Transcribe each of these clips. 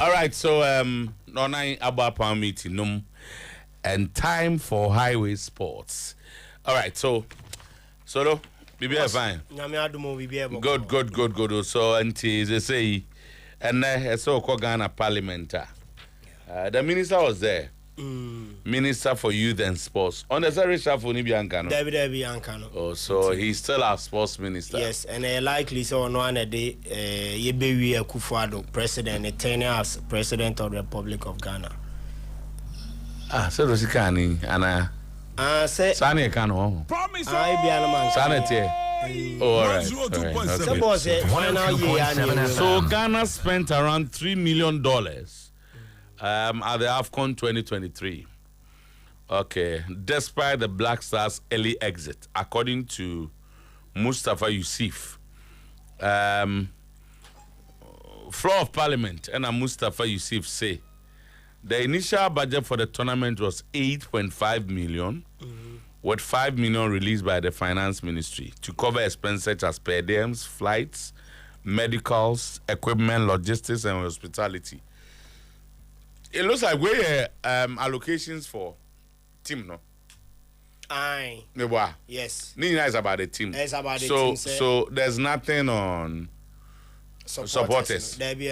All right, so Nonai Abapa meeting and time for highway sports. All right, so BBI fine. Good. So until they say, and I saw Ghana Parliament. The minister was there. Minister for Youth and Sports. On the salary shuffle, Nibi Ankano. Oh, so he's still our sports minister. Yes, and likely so on one day, Yebewi Akufo-Addo, president, a tenure as president of the Republic of Ghana. So does he can Anna? Say Sani Kano. Promise. I be Anaman. Sanity. Oh, all right. So Ghana spent around $3 million. At the AFCON 2023. Okay, despite the Black Stars' early exit, according to Mustafa Yusuf, floor of Parliament, and Mustafa Yusuf say the initial budget for the tournament was 8.5 million, with 5 million released by the Finance Ministry to cover expenses such as per diems, flights, medicals, equipment, logistics, and hospitality. It looks like we're allocations for team, no? Aye. Yes. Nina is about the team. It's about the team. So there's nothing on supporters. There be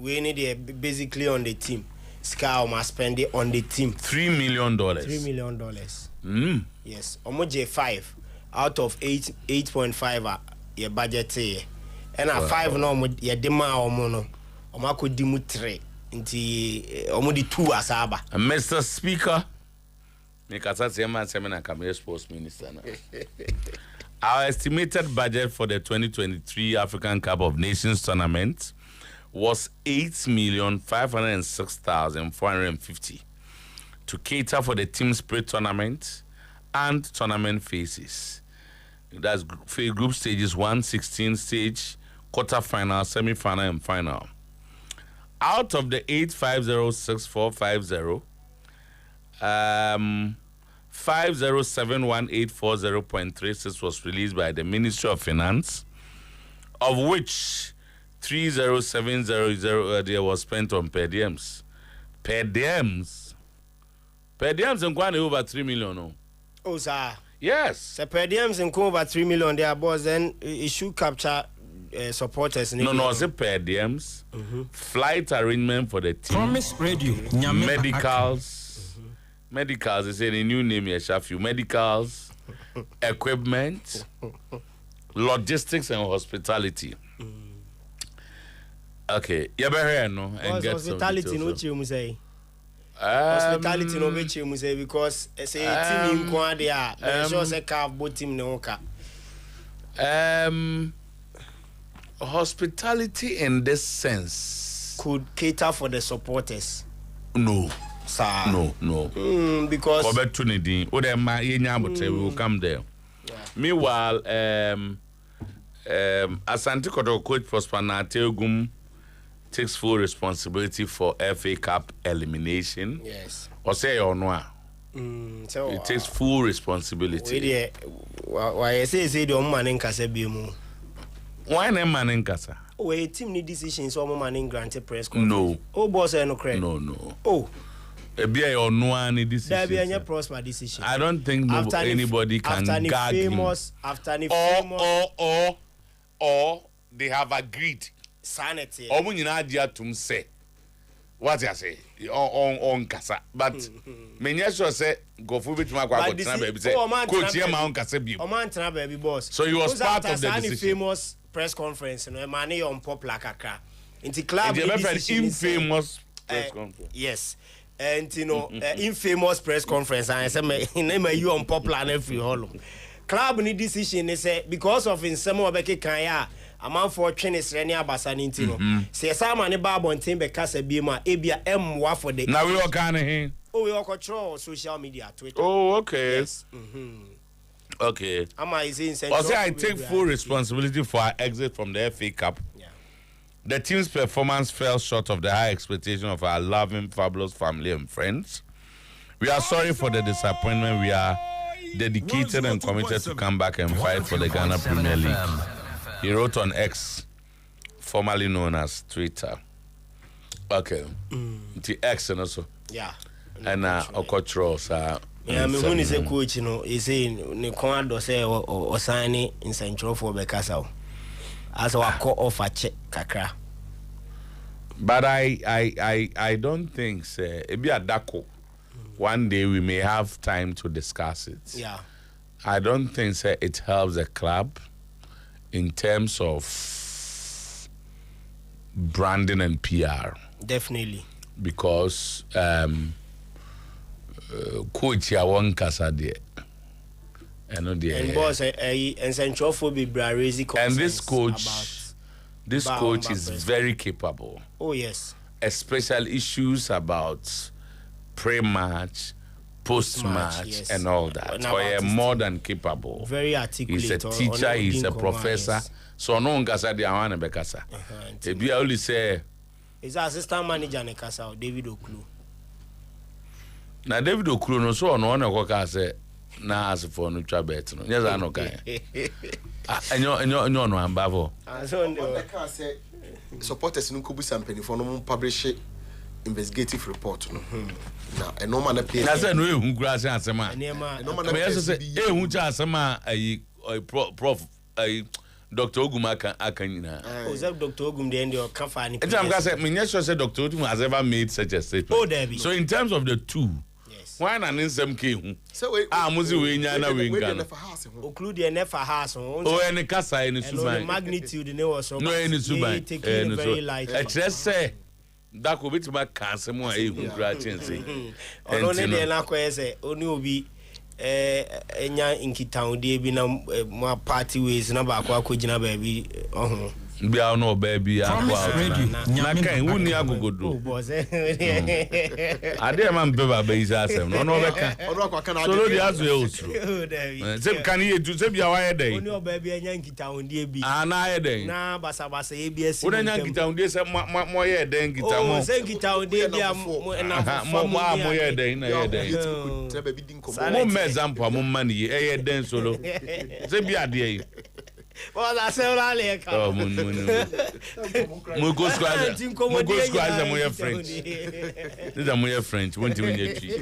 we need basically on the team. Scout must spend it on the team. $3 million. $3 million. Yes. Almost 5 out of 8.5 your budget here. And a 5 no your demand no. Could dimu 3. Omudi 2 asaba. Mr. Speaker, sports minister now. Our estimated budget for the 2023 African Cup of Nations tournament was 8,506,450 to cater for the team spirit tournament and tournament phases. That's group stages 1, 16 stage, quarter-final, semi-final, and final. Out of the 8506450, 5071840.36 was released by the Ministry of Finance, of which 30700 was spent on per diems. Per diems in Kwane over 3 million. No? Oh, sir. Yes. So per diems in Kwane over 3 million, there, boss, then it should capture supporters. No, it's per diems, flight arrangement for the team. Promise Radio. Medicals. Medicals, they say the new name here, Shafu. Medicals, equipment, logistics, and hospitality. Okay, you better hear no and get hospitality no chi say. Hospitality no be chi say because say team in kwa there, make sure say ka both team no ka. Hospitality in this sense could cater for the supporters. No. Sir. No. Because opportunity. We will come there. Yeah. Meanwhile, Asante Koto coach Prosper Nategum takes full responsibility for FA Cup elimination. Yes. Or say or no. So it takes full responsibility. Why say the man in Kasa bimu. Why no man in Kasa? Oh, a team need decisions so man in granted press conference. No. Oh, boss, no credit. No. Oh. A be or no any decision. There be any prosper decision. I don't think anybody can gag him. Or they have agreed. Sanity. Or when you know to say what I say on Kasa, but many say go for which my baby say coach here my own Kasa be. Baby boss. So he was part of the decision. Famous press conference, no money on popular kakra. Into club infamous press conference. Yes. And infamous press conference and I say name you on popular and every hall. Club need decision is because of in some obeke kanya a man for Chinese Renia Basanintino. Say some money babo and team because bima ebia M for the now we all kind of here. Oh, we all control social media, Twitter. Oh, okay. Yes. Okay. I take full responsibility for our exit from the FA Cup. Yeah. The team's performance fell short of the high expectation of our loving, fabulous family and friends. We are sorry for the disappointment. We are dedicated and committed to come back and fight for the Ghana Premier League. He wrote on X, formerly known as Twitter. Okay. The X and also. Yeah. And Okochros. Yeah, me when is a coach, he say ne commando say or sign in Central for Bekasa. As I call off a check kakra. But I don't think say it be a dako. One day we may have time to discuss it. Yeah. I don't think say it helps the club in terms of branding and PR. Definitely. Because coach ya one kasa there. And boss and Central for be raising and this coach is very capable. Oh yes. Especially issues about pre-match, post-match, yes. and all that. So he is more than capable. Very articulate. He's a teacher, he's a professor. Yes. So no one can say the one bekasa. Maybe I only say he's assistant manager in Casa, David Oklu. Now David Oklu no so no one can say na as for no bet no. Yes, I know guy. Enyo no ambavo. So the can say supporters no kubu sampeni for no publish investigative report no. Na e no man play. Na say no ehun kura say asema. E no man say ehun cha asema ayi prof ayi Dr. Ogum akanyina. Oh, that Dr. Ogum the end of Kafani. And I'm going to say, me sure say Dr. Ogum has ever made such a statement. Oh, there be. So in terms of the two, yes. Why not in some case? So we muzi we nyana we ngana. Occlude the never has. Oh, any kasa any suban. The magnitude ne was so. No any suban. Taking very light. Just say that could be to my cancer more ehun kra chense. Ono ne de na ko say oni obi enya nkitaun de bi na mo party ways na ba kwa kogina ba bi ohun bia no baby akwa na kan wuni agogodo oh boss ade man beba be isa asem no no beka ono akwa kana so no dey azu e osuro se kan ye du se bia wa ye den oni oba bia enya nkitaun de bi na ye den na basa ye bi esi wona nya nkitaun de se mo ye den nkita mo oh se nkitaun de bia na mo ye den na ye den mo me example mo man ye ye den solo se bia de ye well, I say all like oh, go squad my French. These are my French. Won't even yet tree.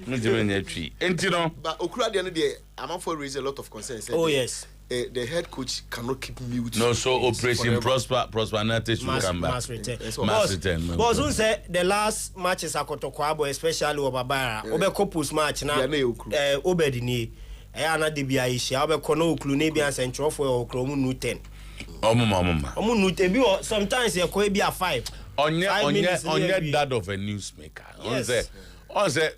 Not even yet tree. And you know, but Okura the other day, I'm for raise a lot of concerns. Oh yes. The head coach cannot keep mute. No, so Operation Prosper Nate should come back. Must return. But soon say the last matches Akotokwabo, especially Obabara, Obeko post match now. Obedini. Ana de bia ihia obekọ Oklu na bia Central for Okro mu 10 omu nu 10 bi sometimes e ko bia 5 onye dad of a newsmaker on say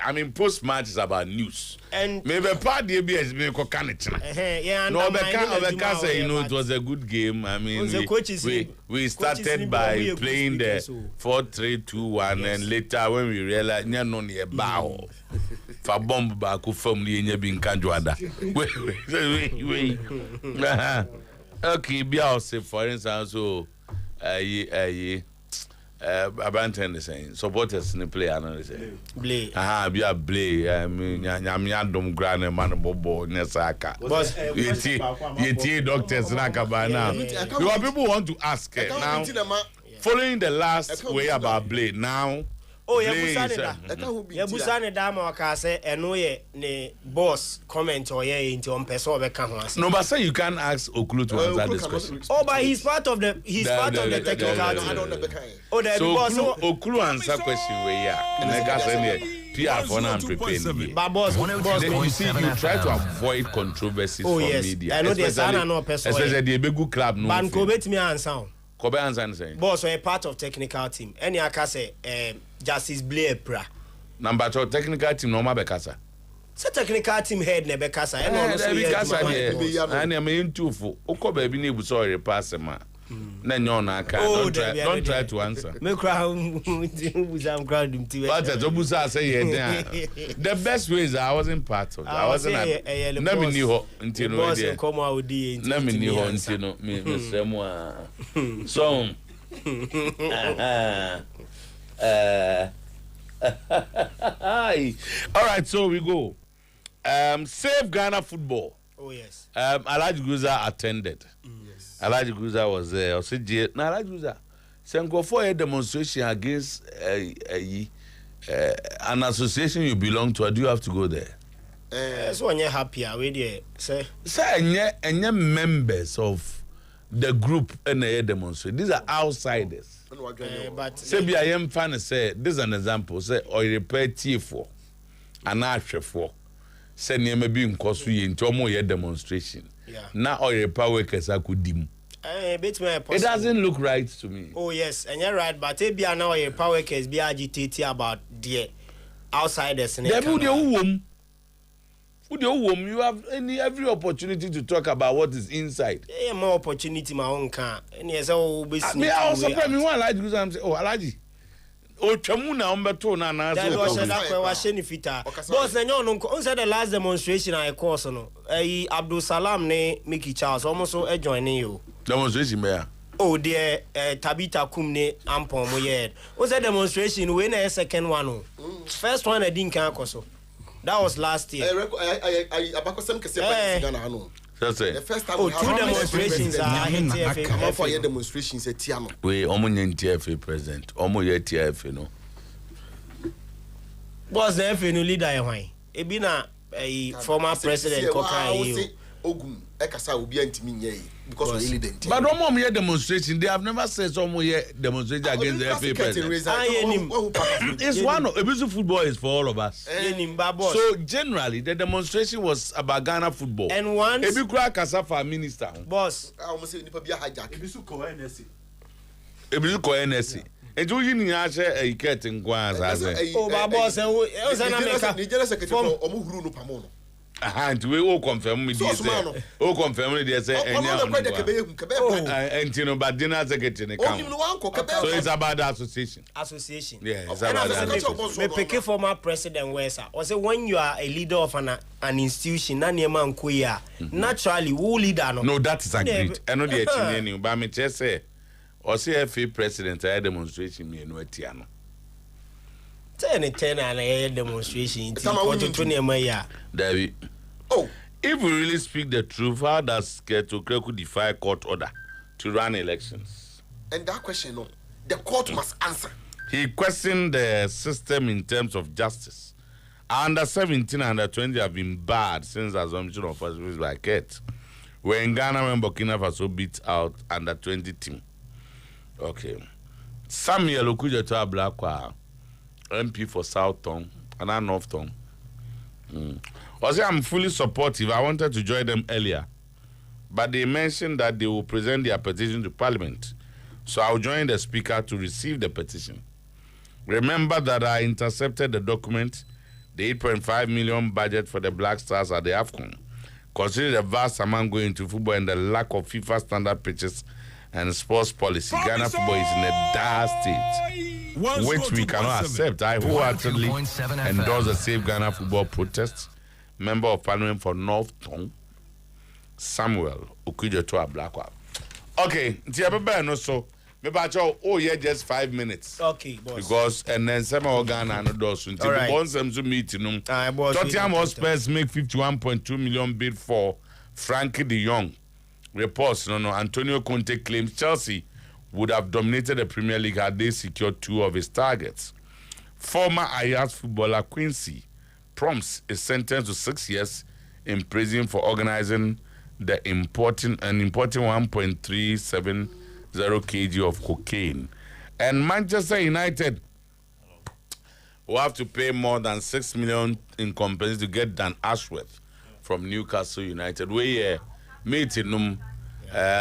I mean post match is about news and maybe part the ABS be ko kan china no obeka say you know it was a good game. I mean we started by playing the 4-3-2-1 and later when we realized nya no ne ba ho fa bomb ba ku fam ni nya bi nka joada we okay bia say for instance so Abanten is saying supporters in play another say play be a play I mean nyam grand man bobo nesaka boss yeti doctors na kabana now people want to ask now following the last way about play now oh yeah busane da ma ka say eno ye ne boss comment or ye into on person obeka ho ase no but say you can ask Oklu to answer this question but he's part of the technical team oh there boss Oklu answer question we here and I say PR for now preparing but boss you see you try to avoid controversies from media I know there's no person especially the big club no ban ko bet me answer Kobe answer saying boss we part of technical team any aka say Justice Blair pra number 2 technical team no ma bekasa say technical team head ne bekasa e no so bekasa and am into for okoba bi na ebuso repass ma na nyo na aka don't try to answer me crowd buzam crowd mti but obusa say the best way is I wasn't part of it. I wasn't na me ni ho ntino boss come out di na me ni ho ntino me semu so all right, so we go. Save Ghana football. Oh yes. Alhaji Guza attended. Yes. Alhaji Guza was there. I said, "Alhaji Guza, Senko for a demonstration against an association you belong to, or do you have to go there? So when you're happy, say and you're members of the group and a demonstration. These are outsiders. but Say be I am fan say this is an example. Say or repair for an archer for. Say near maybe in Kosu into a more demonstration. Yeah. Now or repair workers I could dim. It doesn't look right to me. Oh yes, and you're right, but if you are now a power case be agitated about the outsiders in you have every opportunity to talk about what is inside. Yeah, more opportunity my own car. And yes, oh, me I also surprised me one like because I'm saying, oh Alaji. Oh Chamuna umbeto na na. That was that was Shenifita. Boss, and you know, on the last demonstration I course no. Abdul Salam ne Mickey Charles almost so joining you. Demonstration there. Oh dear, Tabita Kumne Ampon Moyed. Was a demonstration when a second one. First one I didn't can also. That was last year. I the first time we have two demonstrations are for your demonstrations at Tiamo. We almost TFA president. Almost TFA no. Was the FA leader why? Ebina a former president Kokai. Ogum Ekasa will be anti because we really didn't. But no more demonstration. They have never said some more demonstration against the FA president. It's one of abusive football is for all of us. So generally, the demonstration was about Ghana football. And once Ebikura Kasafa minister, boss, I almost say Nipa be a hijack. Ebisu ko NSC. And you share a cat in Guanza. Oh, boss, and was an American. The general secretary of Omuhuru no Pamono. And we all confirm with this. All confirm with this. And you know, but dinner secretary. So it's about the association. Association. Yeah, it's about the association. Me pick former president Wesa. Or say when you are a leader of an institution, naturally, who leader no? No, that is agreed. I know the HNN, but me just say, or say FA president, I demonstration me no etiano. 10 and a demonstration. David. Oh, if we really speak the truth, how does Ketokreku defy court order to run elections? And that question, no, the court must answer. He questioned the system in terms of justice. Under 17 and under 20 have been barred since assumption of office by Ket. When Ghana and Burkina Faso beat out under 20 team. Okay. Samuel Otuo-Acheampong, MP for South Tongue and North Tongue. Also, I'm fully supportive. I wanted to join them earlier, but they mentioned that they will present their petition to Parliament. So I'll join the Speaker to receive the petition. Remember that I intercepted the document, the 8.5 million budget for the Black Stars at the AFCON. Consider the vast amount going to football and the lack of FIFA standard pitches and sports policy. Ghana football is in a dire state, which we cannot accept. I wholeheartedly endorse the Save Ghana Football protest. Member of Parliament for North Tongue, Samuel Otuo-Acheampong. Okay, no so maybe just 5 minutes. Okay, boss. Because and then some Ghana and those until the bonds them to meet Tottenham Hotspurs make 51.2 million bid for Frankie de Jong. Reports, Antonio Conte claims Chelsea would have dominated the Premier League had they secured 2 of his targets. Former Ajax footballer Quincy Proms is sentenced to 6 years in prison for organizing the importing 1.370 kg of cocaine. And Manchester United will have to pay more than 6 million in compensation to get Dan Ashworth from Newcastle United. We meeting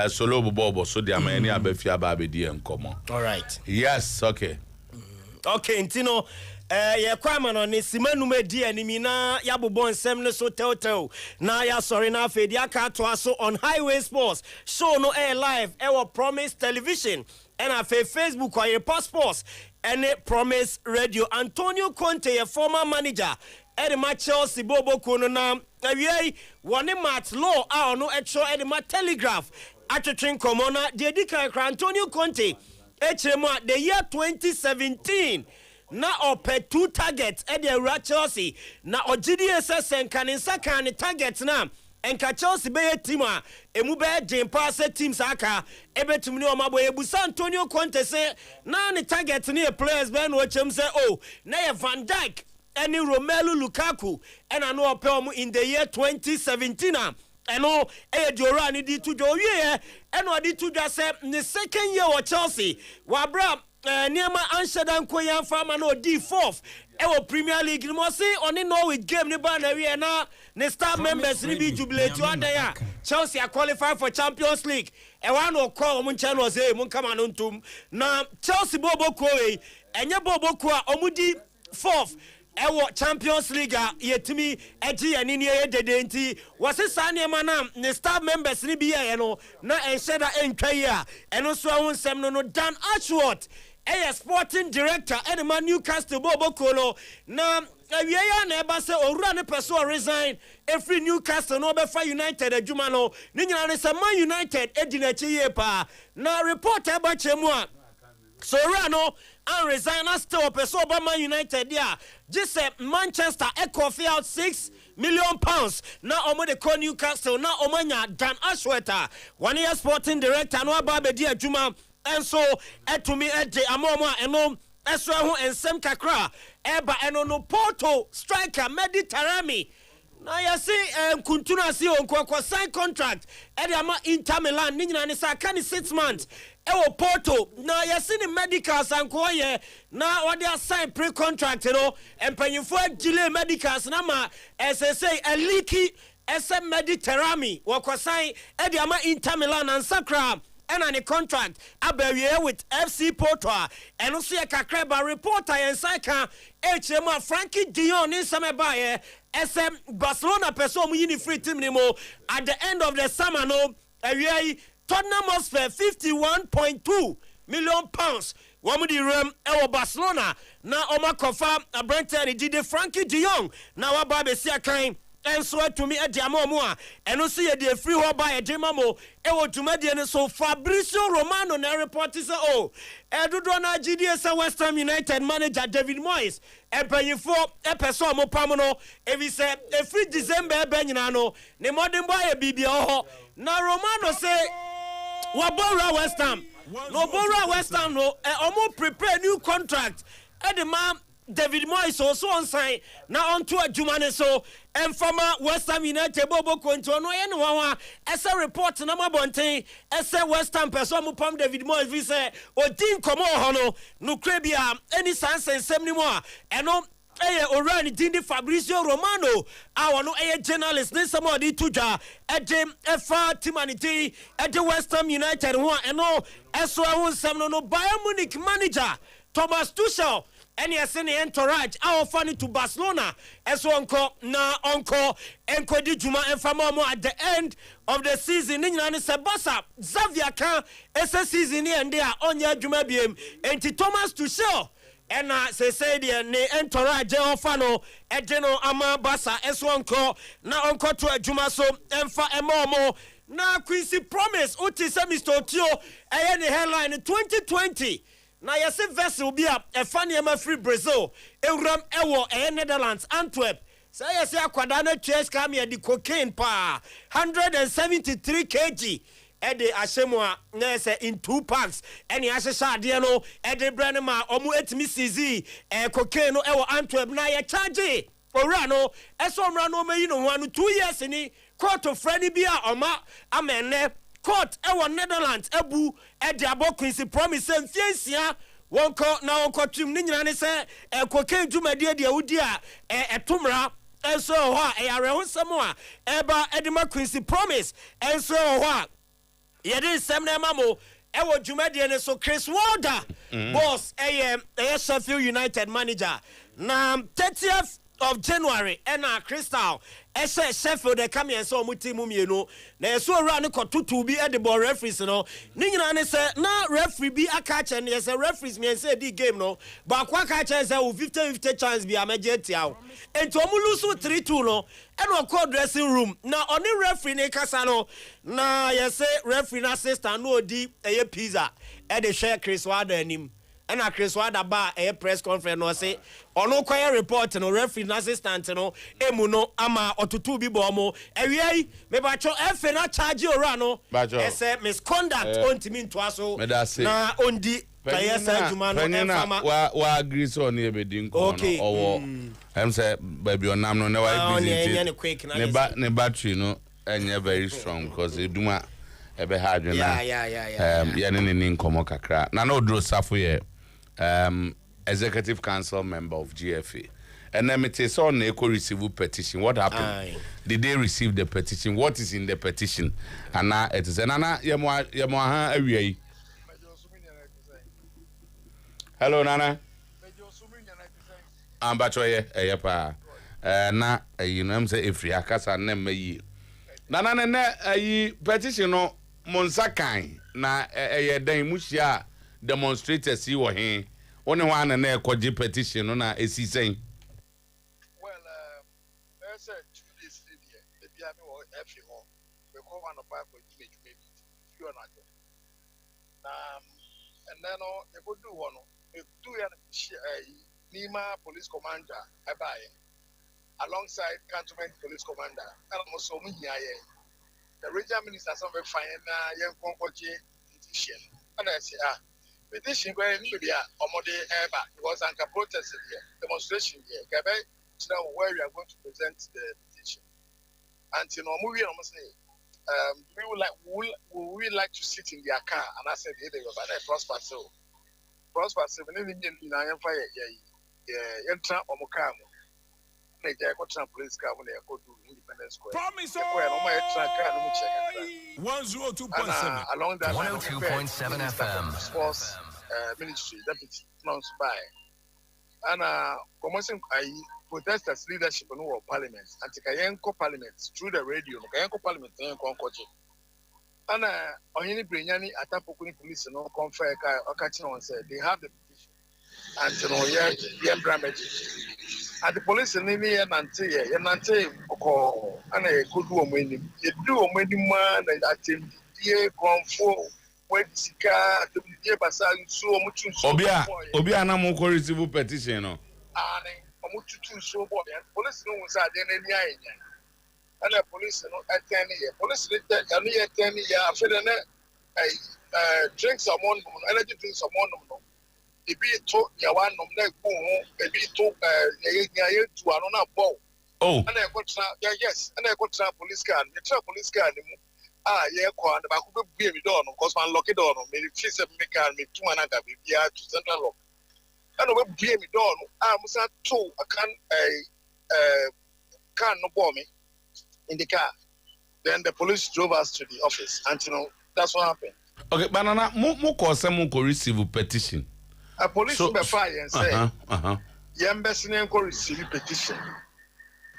solo bobo so there many abefia babedi and come on. All right. Yes, okay. Okay, Ntino ye kwama no ne simanu medi animi na yabobon nsem ne so tell na ya sorry na afedi aka to aso on Highway Sports show no air live our Promise Television and afa Facebook or your passports and Promise Radio. Antonio Conte, a former manager Edema Chelsea Bobo Kono na awie wone mat law a no etro Edema Telegraph atwetwen komona de dika Antonio Conte echiremo the year 2017 na ope 2 targets e de Chelsea na ogidi SSN kaninsa kan target na enka Chelsea be team a emu be den pass teams aka ebetum ne omabo ebusa Antonio Conte say na ne target ne players be no chem say oh na ye Van Dijk ene Romelu Lukaku ena no opel in the year 2017 eno Diora ni di tujo wie eno di tujo say the second year of Chelsea wa bra Niema Anshadan Koyan Farmer no D4th Premier League no say on the Norwich game ne ba na we na ne star members ni bi jubilate one day Chelsea are qualified for Champions League e wan no call mun channel say mun kama no ntum na Chelsea bobo ko e enye bobo ko a omudi 4th ewo Champions League yetimi eji anini ye dedenti wase sane mana ne star members ni bi ye no na ensheda entwa ye a eno so ahun sem no Dan Ashworth sporting director Edema Newcastle bobo kolo na awiya na eba se owura ne person resign every Newcastle no be fa United adwuma no ni nyina ne se Man United edina chiye pa na report eba chemu a so Rano and resign as still person by Man United there just Manchester coffee out £6 million now omo de call Newcastle now omanya Dan Ashworth 1 year sporting director no aba be di adwuma and so etumi eje amoma eno eso ho ensem kakra eba eno no Porto striker Mediterranean na yasi kuntuna si onko sign contract ede ama Inter Milan ni nyina ne sa ka ni 6 months ewo Porto na yasi ni medicals anko ye na wode assign pre contract no empanyifo agile medicals na ma SSA a leaky SM Mediterranean wako sign ede ama Inter Milan and Sakra and on a contract abawie with FC Porto and also a kakreba reporter and Saka HM Frankie Dion in some baye SM Barcelona person mu free team nimo at the end of the summer no Tottenham Hotspur £51.2 million wamudi rem ewo Barcelona na oma confirm a Brenton did Frankie Dion na wababe si akan and so to me at Diamoa and also the free ho by a Jimamo ewo to Median so Fabrizio Romano na report is Edudona GDS West Ham United manager David Moyes and paying for a person mo pamono if he said a free December Benino ne modern boy a BBO na Romano say Wabora West Ham no Bora West Ham no omo prepare new contract at the man David Moyes also on sign now on to a Jumane so and former West Ham United Bobo Quinto no anyone as a report na mabonte as a West Ham person mupam David Moyes vi say odin komo hono no krebia any sense anymore and no already did Fabrizio Romano our no journalist ne somebody tuja at them FA Timanity at the West Ham United one and no as well some no Bayern Munich manager Thomas Tuchel and yes any entourage our funny to Barcelona as one call na encore enko di juma and famamo at the end of the season ni nyina ne Sebasa Xavier kan essa season and there on ya juma biem enti Thomas Tuchel and say the ne entourage ofano edeno ama basa as one call na onko to juma so emfa emomo na Quincy promise uti se Mr. Otuo any headline 2020 na yesi vessel bi a funny ma free Brazil ewram ewo Netherlands Antwerp say yesi akwada na trace kam ye di cocaine pa 173 kg e de ahyemwa na say in 2 packs any ahyehya de no e de brand ma omu etimi CZ cocaine no ewo Antwerp na ye charge owura no eso mra no mayi no ho anu 2 years ni court of friend bi a oma amene court ewo Netherlands ebu e de abo Quincy promise mfiansia wonko na wonko tim ni nyina ne se cocaine dwumade de awudi a etomra enso ho a yarehonsam a eba edema Quincy promise enso ho a yede sem na mamo ewo dwumade ne so Chris Wilder boss Sheffield United manager na 30th of January and Crystal Sheffield they come here so muti mumienu na so run ko tutu bi at the ball referees no ni nyina ne say na referee bi aka che ne say referees me say di game no ba kwa ka che say 50-50 chance bi amaje tiawo enti omu lose 3-2 no and o call dressing room na oni referee ne kasa no na say referee na assistant no di pizza e de share Chris Wilder anim and a Chris Wada bar a press conference no say ono kwaya report no referee na assistant no emu no ama otutu bi bomo ewie me ba cho efe na charge ora no ese misconduct ontimi ntoa so na ondi kaya sa juma no enfama wa agree so na ebedi nko no owo em say baby onam no na wa busy ne battery no enye very strong because eduma ebe hard na ya ne nkomo kakra na no dro safo ye executive council member of GFA and then it is on eco receive petition. What happened? Aye. Did they receive the petition? What is in the petition? And now it is Nana Yamaha area. Hello Nana. I'm Bachoye Ayapa. Na you know I'm say if you akasa nem me Nana na petition no monsakan na dan muhia demonstrators yi wo he one one na ekoje petition no na esi sen well there's a 2 days there the bia me wo efi ho we go one of our maybe you are not and then they go do one they do Nima police commander abaye alongside cantonment police commander and also me here the regional minister some fine na yen konkoje petition and I say petition where anybody omode eba because anka protest here demonstration here gabe where we are going to present the petition and you know we say we like to sit in their car and I said they go but prosper so we need na yen fire yen tra omukam na je ko tra police car when they go to Independence Square promise where no my track car no check 102.7 along that 102.7 FM sports ministry deputy announced by and commencing protesters leadership no parliament anti-kayenko parliament through the radio kayenko parliament kayenko koje and onyini brenyani atapokuni police no confer ka okachi on say they have the petition and no damage and the police in here nante ko ana ekodu omeni edu omeni man attend die konfo wedika die basa so omutu so obia na mo ko receive petition no ani omutu so boy police no say dey na ni anya and the police no attend here police dey attend here after na drink some more energy drink some more ebi to ya wa nom na ku ho ebi to ye tu ano na bow ana e ko tra yes ana e ko tra police car ni mu ye ko and ba ku be mi door no cause man lock door no me fi se me car me tu mana ga be bia to central lock ana we be mi door no musa to akan car no bomb me in the car then the police drove us to the office and that's what happened. Okay, banana mo ko se mo ko receive petition. A police be fire and say, embassy and receive petition.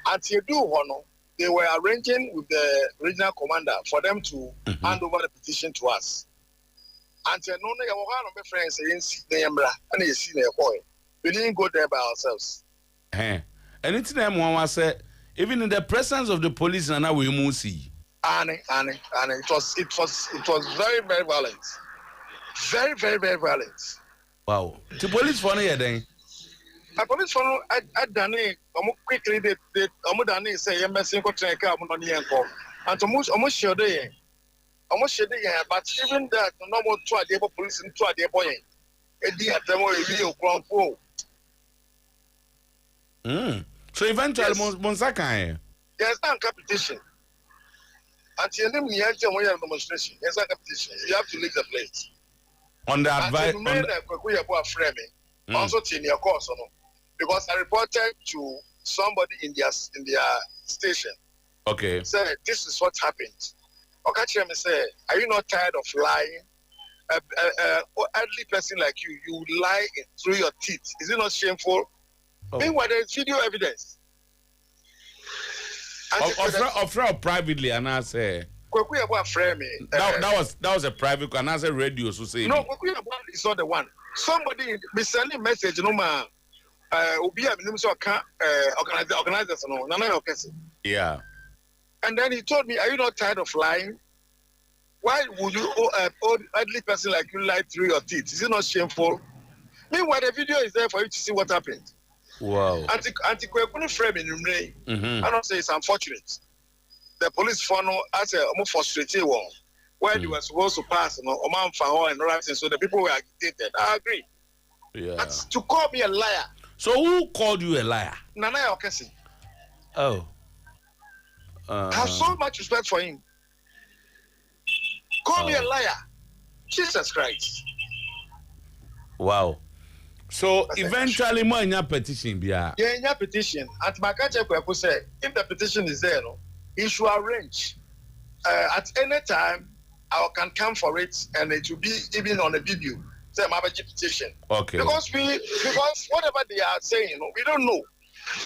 Until you do one, they were arranging with the regional commander for them to hand over the petition to us. Until no one of my friends say, and you see their boy. We didn't go there by ourselves. And it's them one say, even in the presence of the police, and now we must see. And it was very, very violent. Very, very, very violent. Wow. The police for no then. The police for no I done it quickly they done it say embassy ko train car mo no yenko and almost sure dey but even that no more to the police to the boy e di atemo e bi okronfo so eventually monsakan there's no competition until them near the demonstration there's no competition you have to leave the place. On the advice, also in your course, because I reported to somebody in their station. Okay. Said this is what happened. Okay, me say, are you not tired of lying? Elderly person like you lie through your teeth. Is it not shameful? Meanwhile, there is video evidence. Offer privately, and I say. That was a private and as a radio so say no it's not the one somebody be sending message no ma obi a minim so can organizers no na your person yeah and then he told me are you not tired of lying why would you old elderly person like you lie through your teeth is it not shameful Meanwhile, the video is there for you to see what happened. Wow. Anti-Kwekuni frame in Rumre. I don't say it's unfortunate. The police funnel as a more frustrated one where they were supposed to pass, and all that, so the people were agitated. I agree. Yeah. But to call me a liar. So who called you a liar? Nana Okesi. Oh. I have so much respect for him. Call me a liar. Jesus Christ. Wow. So eventually, more in your petition, Yeah, in your petition. At Makache Kweku said, if the petition is there, he should arrange at any time. I can come for it, and it will be even on a video. Say my petition. Okay. Because whatever they are saying, we don't know.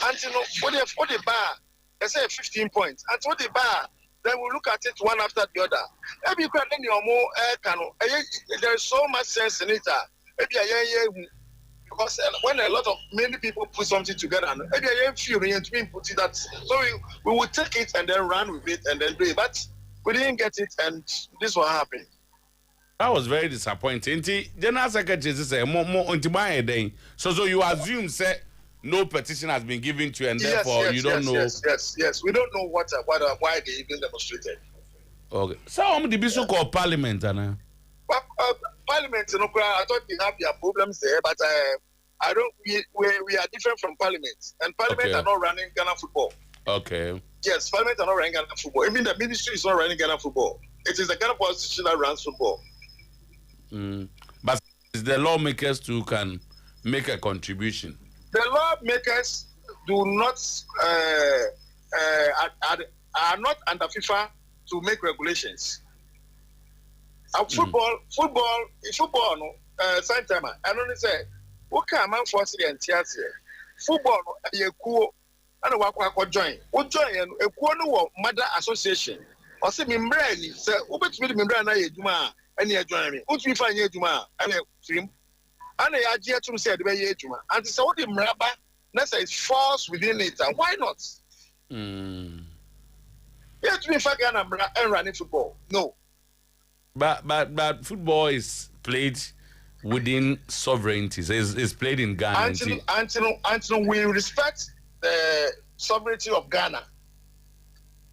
Until what they bar, they say 15 points. Until what they bar, then we look at it one after the other. Maybe you can then your more there is so much sense in it. Maybe because when many people put something together, maybe put it that. So we will take it and then run with it and then do it. But we didn't get it, and this will happen. That was very disappointing. General Secretary said more so you assume say no petition has been given to you, and therefore you don't know. Yes. We don't know why they even demonstrated. Okay. So the bishop called Parliament, Anna. Parliament, I thought they have their problems there, but I don't. We are different from Parliament, and Parliament are not running Ghana football. Okay. Yes, Parliament are not running Ghana football. Even the ministry is not running Ghana football. It is the Ghana Constitution that runs football. But it's the lawmakers too can make a contribution. The lawmakers do not are not under FIFA to make regulations. Football, no. Sometymer, I don't say. What can man force the entire football? You cool. I don't want join. What join a cool mother association. Or say me brain. Say, what me brain? I do and you join me. What we find you juma and a film. And I idea to say the way juma. And so what the mraba, that's a force within it. And why not? Yet to be fair and running football. No. But football is played within sovereignty. It's played in Ghana. Until we respect the sovereignty of Ghana.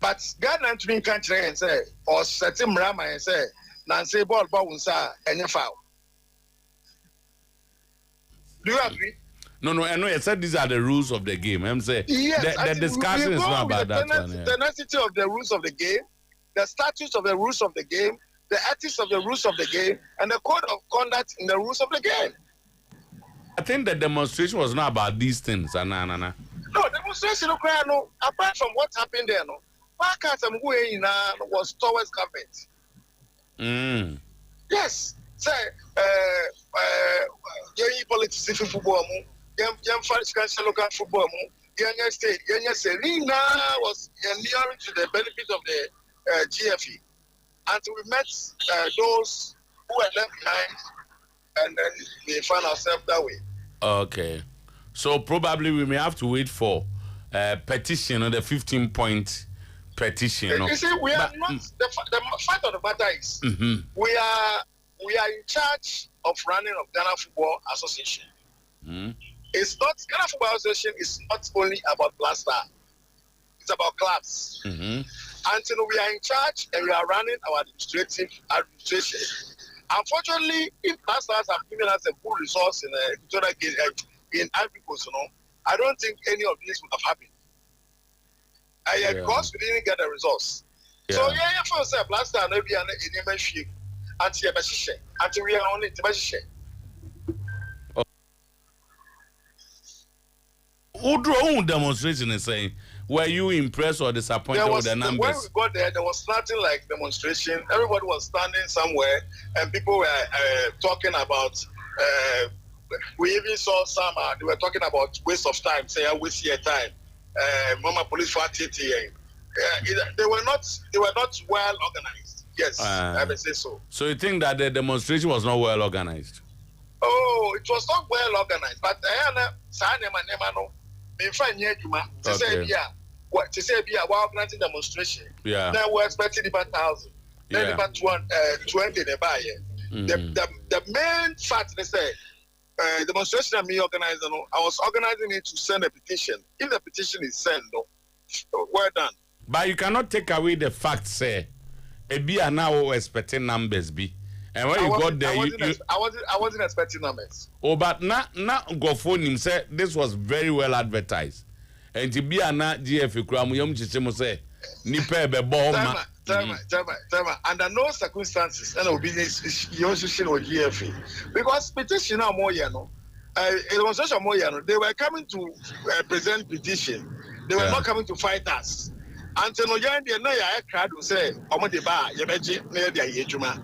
But Ghana to be country and say, or certain Rama and say, Nancy ball bouncer and you foul. Do you agree? No, I know. I said these are the rules of the game. I'm saying the discussion is not about that one. The tenacity of the rules of the game, the statutes of the rules of the game, the ethics of the rules of the game, and the code of conduct in the rules of the game. I think the demonstration was not about these things. No, demonstration apart from what happened there, was towards government. Yes. Say, politics in football, young financial local football, young state, young Serena was nearing to the benefit of the GFE. Until we met those who were left behind, and then we found ourselves that way. Okay. So probably we may have to wait for petition, the 15-point petition. You see, we are not. The fact of the matter is, we are in charge of running of Ghana Football Association. It's not Ghana Football Association is not only about Blaster. It's about clubs. Until we are in charge and we are running our administration. Unfortunately, if Blasters have given us a full resource in Ivory Coast, I don't think any of this would have happened. Because we didn't get the results. So for say Blaster and maybe an enemy until we are only to Who drew demonstration and saying, were you impressed or disappointed with the numbers? When we got there was nothing like demonstration. Everybody was standing somewhere and people were talking about, we even saw some, they were talking about waste of time, say, I waste your time. Mama police for TTA. They were not well organized. Yes, I would say so. So you think that the demonstration was not well organized? Oh, it was not well organized. But to say while granting demonstration, now we're expecting about 1,000. Then about 20 they buy it. The main fact they say demonstration that me organizing, I was organizing it to send a petition. If the petition is sent, well done. But you cannot take away the fact, say, be are now expecting numbers be. And when you got there, I wasn't expecting numbers. Oh, but now go phone him say this was very well advertised. And to be a na GF Kram Yom Chichimo say, Nipe be bomb. Under no circumstances, and obedience you also should GFA. Because petition now more, it was such a more, they were coming to present petition. They were not coming to fight us. Until no young the I crowd will say, Omodiba, Yabeji, near the Yejuma.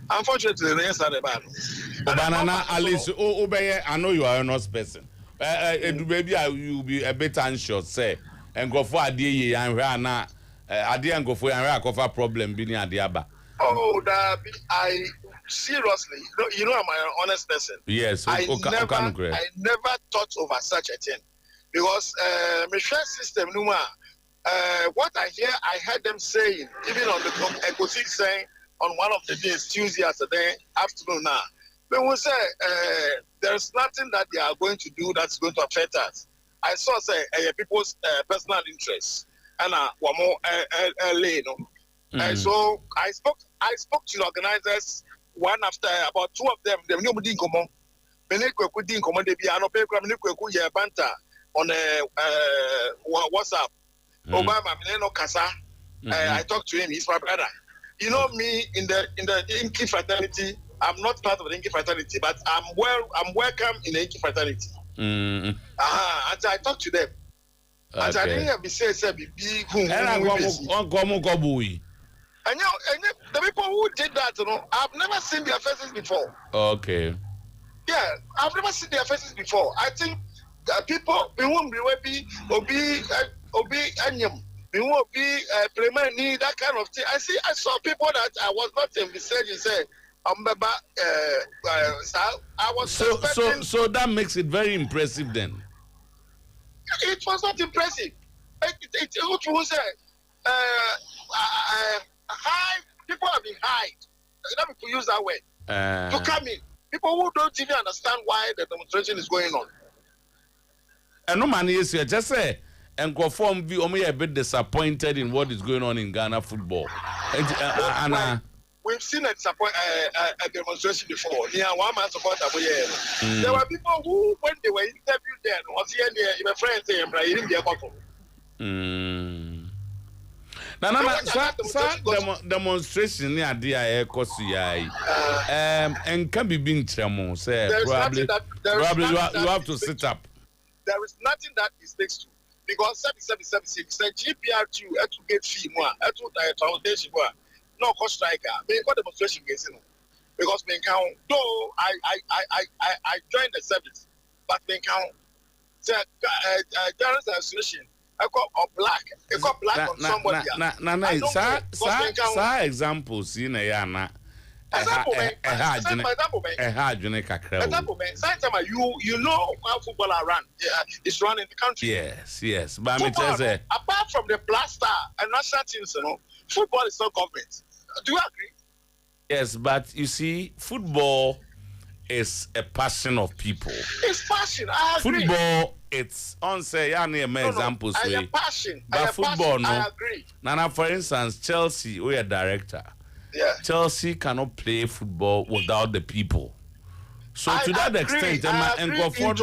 Unfortunately, the rest are the bad. Banana Alice, obey, I know you are a nice person. Maybe you'll be a bit anxious, say, and go for a day and Rana. I didn't go for a cover problem being at the Abba. Oh, that I seriously, you know, I'm an honest person. Yes, I never thought over such a thing because my system, what I heard them saying, even on the Ecotic saying on one of the days, Tuesday yesterday afternoon now, they will say there's nothing that they are going to do that's going to affect us. I saw say people's personal interests and one more so I spoke to the organizers one after about two of them. They knew didn't come on. Didn't come on. They be an open banter on WhatsApp. Obama Mileno Kasa. I talked to him. He's my brother. You know me in the Inky fraternity. I'm not part of the Inky fraternity, but I'm welcome in the Inky fraternity. And I talked to them. And I didn't have to say be and the people who did that, I've never seen their faces before. Okay. Yeah, I've never seen their faces before. I think people we won't be anyum. We won't be premani, that kind of thing. I saw people that I was not envisaging say I was so that makes it very impressive then. It was not impressive. It was high. People have been high. Let me use that word. To come in. People who don't even understand why the demonstration is going on. And no man is here. Just say and conform be only a bit disappointed in what is going on in Ghana football. We've seen a demonstration before. There were people who, when they were interviewed there, was here my friend saying, "I didn't be a couple." Demonstration near DIA Kosi and can be being tremor. Say probably you have to sit up. There is nothing that is next to because 777 said GPR2 to get fee more to foundation more. No cost striker. They got demonstration case, because they count. Though I joined the service, but they count. The Journalist Association. I got a black. I got black on somebody. Sa examples in a yana. Example, you know how football are run. It's run in the country. Yes. But apart from the blaster and national teams, football is not government. Do you agree? Yes, but you see, football is a passion of people. It's passion. I agree. Football, it's on say examples. I passion. But football, no. I agree. Now, for instance, Chelsea, we are director. Yeah. Chelsea cannot play football without the people. So to that extent, and go for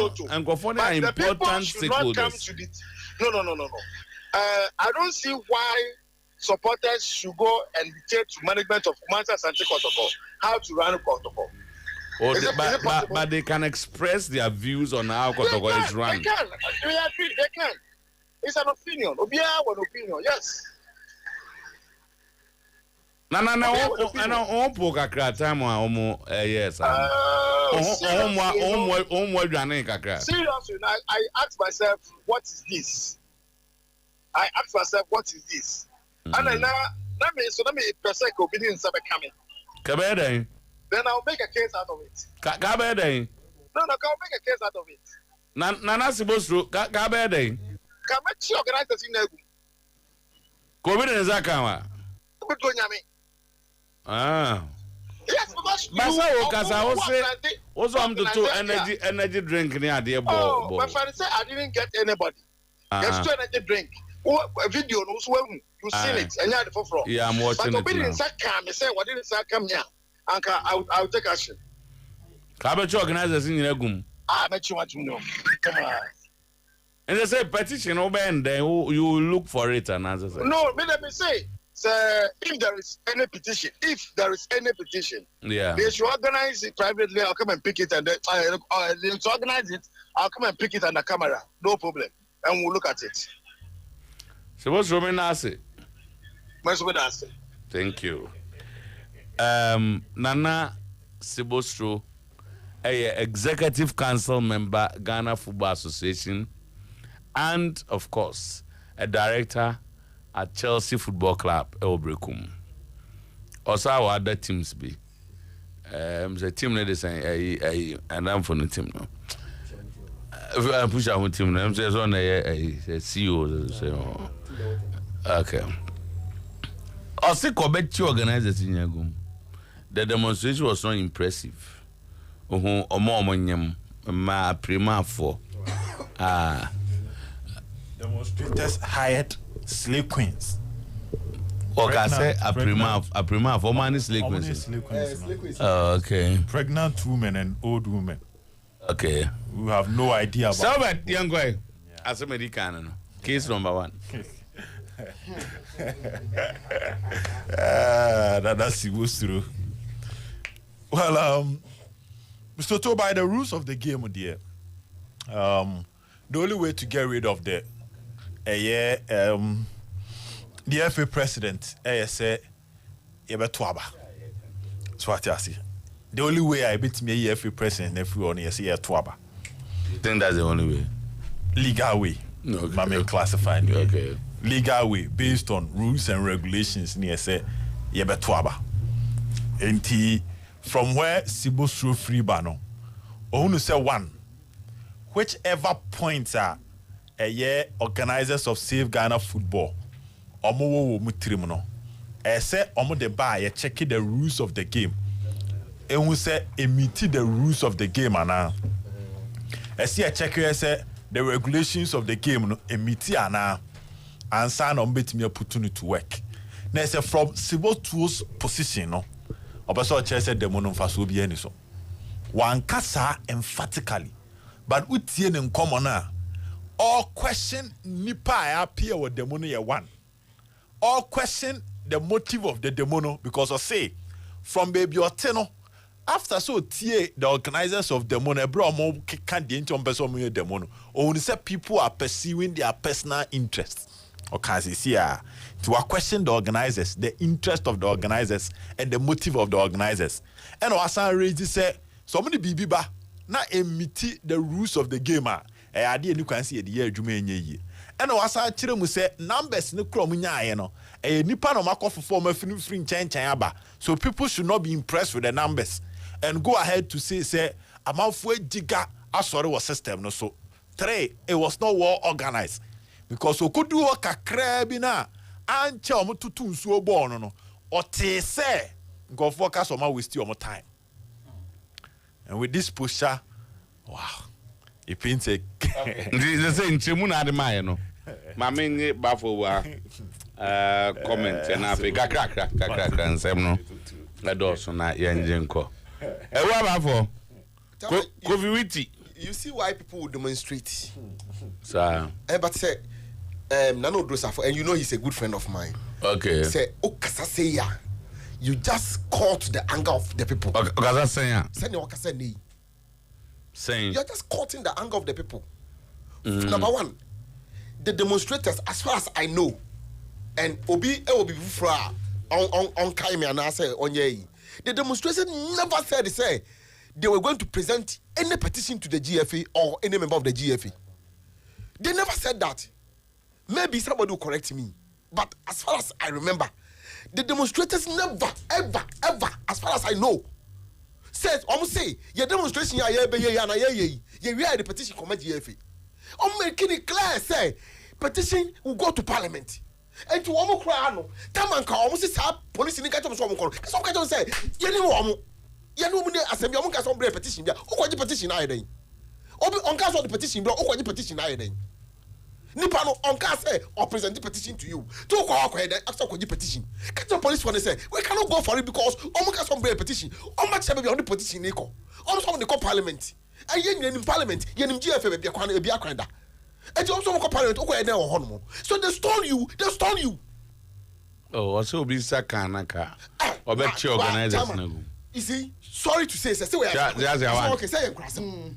the important stakeholders. No. I don't see why supporters should go and dictate to management of Manchester City protocol how to run a protocol. But they can express their views on how protocol is run. They can. We agree. They can. It's an opinion. Obia one opinion. Yes. No. Yes. Seriously, I ask myself, what is this? And then let me present obedience coming. Then I'll make a case out of it. No, I'll make a case out of it. Nana supposed to Kabede. Kamachi organizers in Negu. COVID is a camera. Ah. Yes, course, also I'm to do energy drink near the ball. My father said I didn't get anybody. Just to energy drink. A video, you seen it, and you had the yeah, I'm watching it. But it now. Say, what didn't say come here? Uncle, I'll take action. Cabbage organizers in your room. I bet you want to know. Come on. And they say petition over and then you look for it and as I say. No, let me say, sir, if there is any petition, yeah, they should organize it privately. I'll come and pick it, and they should organize it. I'll come and pick it on the camera, no problem, and we'll look at it. So what's Roman Nasi? Thank you. Nana Sibostro, a executive council member, Ghana Football Association, and of course, a director at Chelsea Football Club, Elbrekum. Also, our other teams be. The team that is and I'm from the team now. I push our team. I'm just on a CEO. Okay. Also, Quebec organizers in Yagum. The demonstration was not impressive. Ma prima for. Demonstrators hired slave queens. Okay, I say a prima for money slave queens. Okay. Pregnant women and old women. Okay. We have no idea about. So, but young boy, as a medican, case number 1. That's supposed to. Well, Mr. To, by the rules of the game, dear, the only way to get rid of the FA president, say, Yebetwaba. So what I see. The only way I beat me FA president, everyone is here Twaba. You think that's the only way? Legal way. Okay. My classified. Okay. Legal way based on rules and regulations near say Yebetwaba. And from where Sibostro free bano, only say one. Whichever points are a year organizers of Save Ghana Football, Omo Mutrimono, say Omo de buy checking the rules of the game. And we say emit the rules of the game and I see a checker say the regulations of the game no emit and sign on bet me opportunity to work. Now say from Sibostro's position no. Obaso chese demono faso bi ani so one kasa emphatically but utie ne nkomo na all question nipa appear with demono ye one all question the motive of the demono because I say from baby oteno after so tie the organizers of demono bro mo can the inchon person mo demono only say people are pursuing their personal interests. Okay, see to question the organizers, the interest of the organizers, and the motive of the organizers. And Wasan Reji said, so many bibiba na emiti the rules of the game. Idea you can see the year Jume. And Wasan Chiremu say numbers no cromunya no. Nipa no mako for free aba. So people should not be impressed with the numbers and go ahead to say amount for giga asori was system no so 3 it was not well organized. Because we could do a crab na and chum to two so born no or te say go focus on my waste your time. And with this pusher, wow, it paints a the same Chimuna de Mayano. Mammy Buffalo comment and I think crack and Semno. La Dawson, not Yanjenko. A rubber for Covi. You see why people would demonstrate. Sir. But say Nano Drosafo, and you know he's a good friend of mine. Okay. Say, Okasaseya, you just caught the anger of the people. Okasaseya. Saying you're just caught in the anger of the people. Number one, the demonstrators, as far as I know, and Obi Fra on Kaimi and I say on ye, the demonstrators never said they were going to present any petition to the GFA or any member of the GFA. They never said that. Maybe somebody will correct me. But as far as I remember, the demonstrators never, ever, as far as I know, said, say, your demonstration, you the petition come GFA. Making it clear, say, petition will go to Parliament. And to Omo Krano, Tamanka almost is police in the catch of some say, you know, ye no mu ne asem bi o nka so bre petition bia o kwaji petition na yeden obi on ka so the petition bia o kwaji petition na yeden nipa no on ka say or present the petition to you to kwa yeden after kwaji petition catch the police one say we cannot go for it because o nka so bre petition o ma che bia on the petition ni ko o so the parliament and ye in parliament ye nim GFA bia kwan e bia kwan da e je o so ko parliament o kwa yeden o hono so they stole you. Oh, also be sakanaka. Obechi organizers na go. You see, sorry to say we are okay, say enkrasem.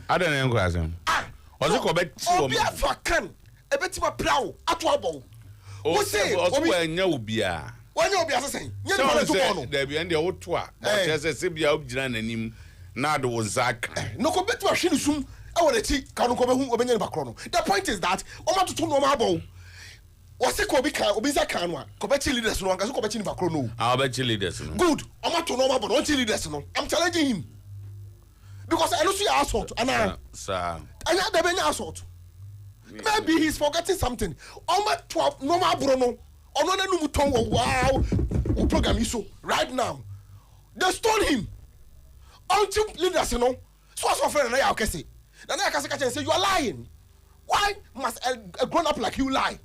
I don't know enkrasem. Also ko bechi o. Obi afakan, e betima prawo, ato abon. O say obi anya obi a. Wanya obi asesen. Nya ni mole to kono. There be ende oto a. But say bia obgina nanim na do zaka. No ko betima hwe nisum e wo lechi kanu ko behu obenya ni bakro no. The point is that o ma tutu no ma abon. Wase ko obi za kan wa ko be leaders no anka so ko be ni bakro no ah be leaders no good omo to no ma but on leaders no I'm challenging him because I know see assault and sir anya da be assault maybe he's forgetting something omo to no ma bro no ono na nu ton wow o program is so right now they stole him until leaders no so friend na ya okese na ya say you are lying. Why must a grown up like you lie?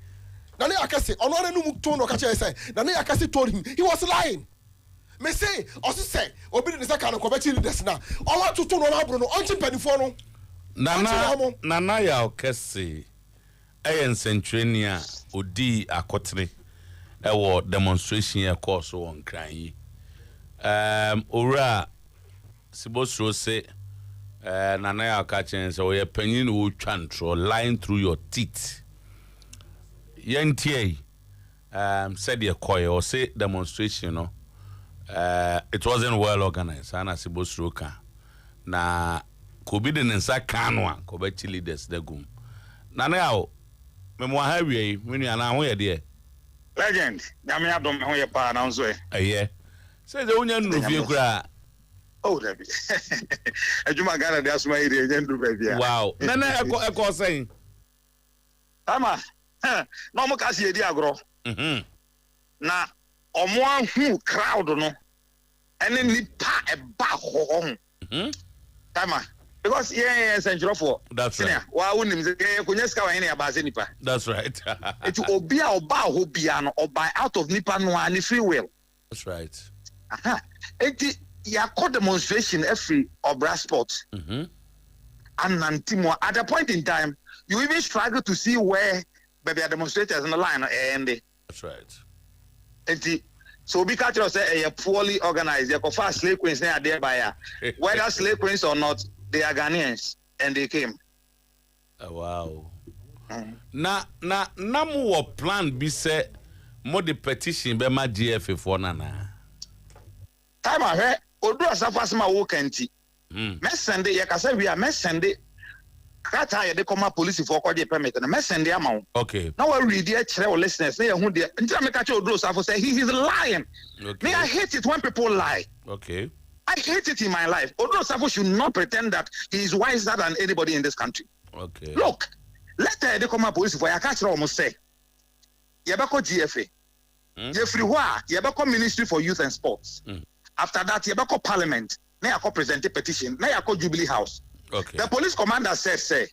Nane Akase, Honore Numuton or Kacha say, Nane Akase told him he was lying. Me say, also say, Obi the second of Cobetti this now. All want to turn on Bruno, until Penifono. Nana ya Okese, Ayan Centrania, Odi Akotri, ewo demonstration ya course on crying. Ora Sibosro say, Nana ya Kachen, so you're penning wood chantro lying through your teeth. Yentie said the choir or say demonstration, no. It wasn't well organized. Ana Sibosro ka na could be the nsa kanwa ko be leaders the gum. Na na o me mo ha wie me nua na ho ye de. Legend, nyame adom ho ye pa na nso e. Aye. Say the onya nuru fie kura. Oh, David. Ejuma Ghana de asuma ire nya nuru ba bia. Wow. Na na eko saying. Tama. No mo ka se edi agro. Na omo ahu crowd no. Ene nipa e ba ho. Tama. Because central for that's right. Wa unim ze kunya ska wa ene abase nipa. That's right. It obi a oba ho bia no oba out of nipa no ani free will. That's right. Eti ya call demonstration every obra sport. And Nantimo at a point in time you even struggle to see where baby demonstrators in the line and that's right. Eti so be catch us say a poorly organized you go slave queens there by whether slave queens or not they are Ghanaians and they came. Oh, wow. Na mo plan be say mo the petition be ma GFA for nana. Time ahead odu asafasma wo kanti. Me send ye ka say we are me send kata ye de come police for call the permit na me send am. Okay. Now we read here chere listeners na ye hu de ntia me catch odu asafo say he is lying. Okay. Me I hate it when people lie. Okay. I hate it in my life. Odu asafo should not pretend that he is wiser than anybody in this country. Okay. Look, let the come police for ya catch almost say ye be call GFA. Ye free wa ye be call Ministry for Youth and Sports. After that, you call Parliament. Now you call present a petition. Now you call Jubilee House. Okay. The police commander said,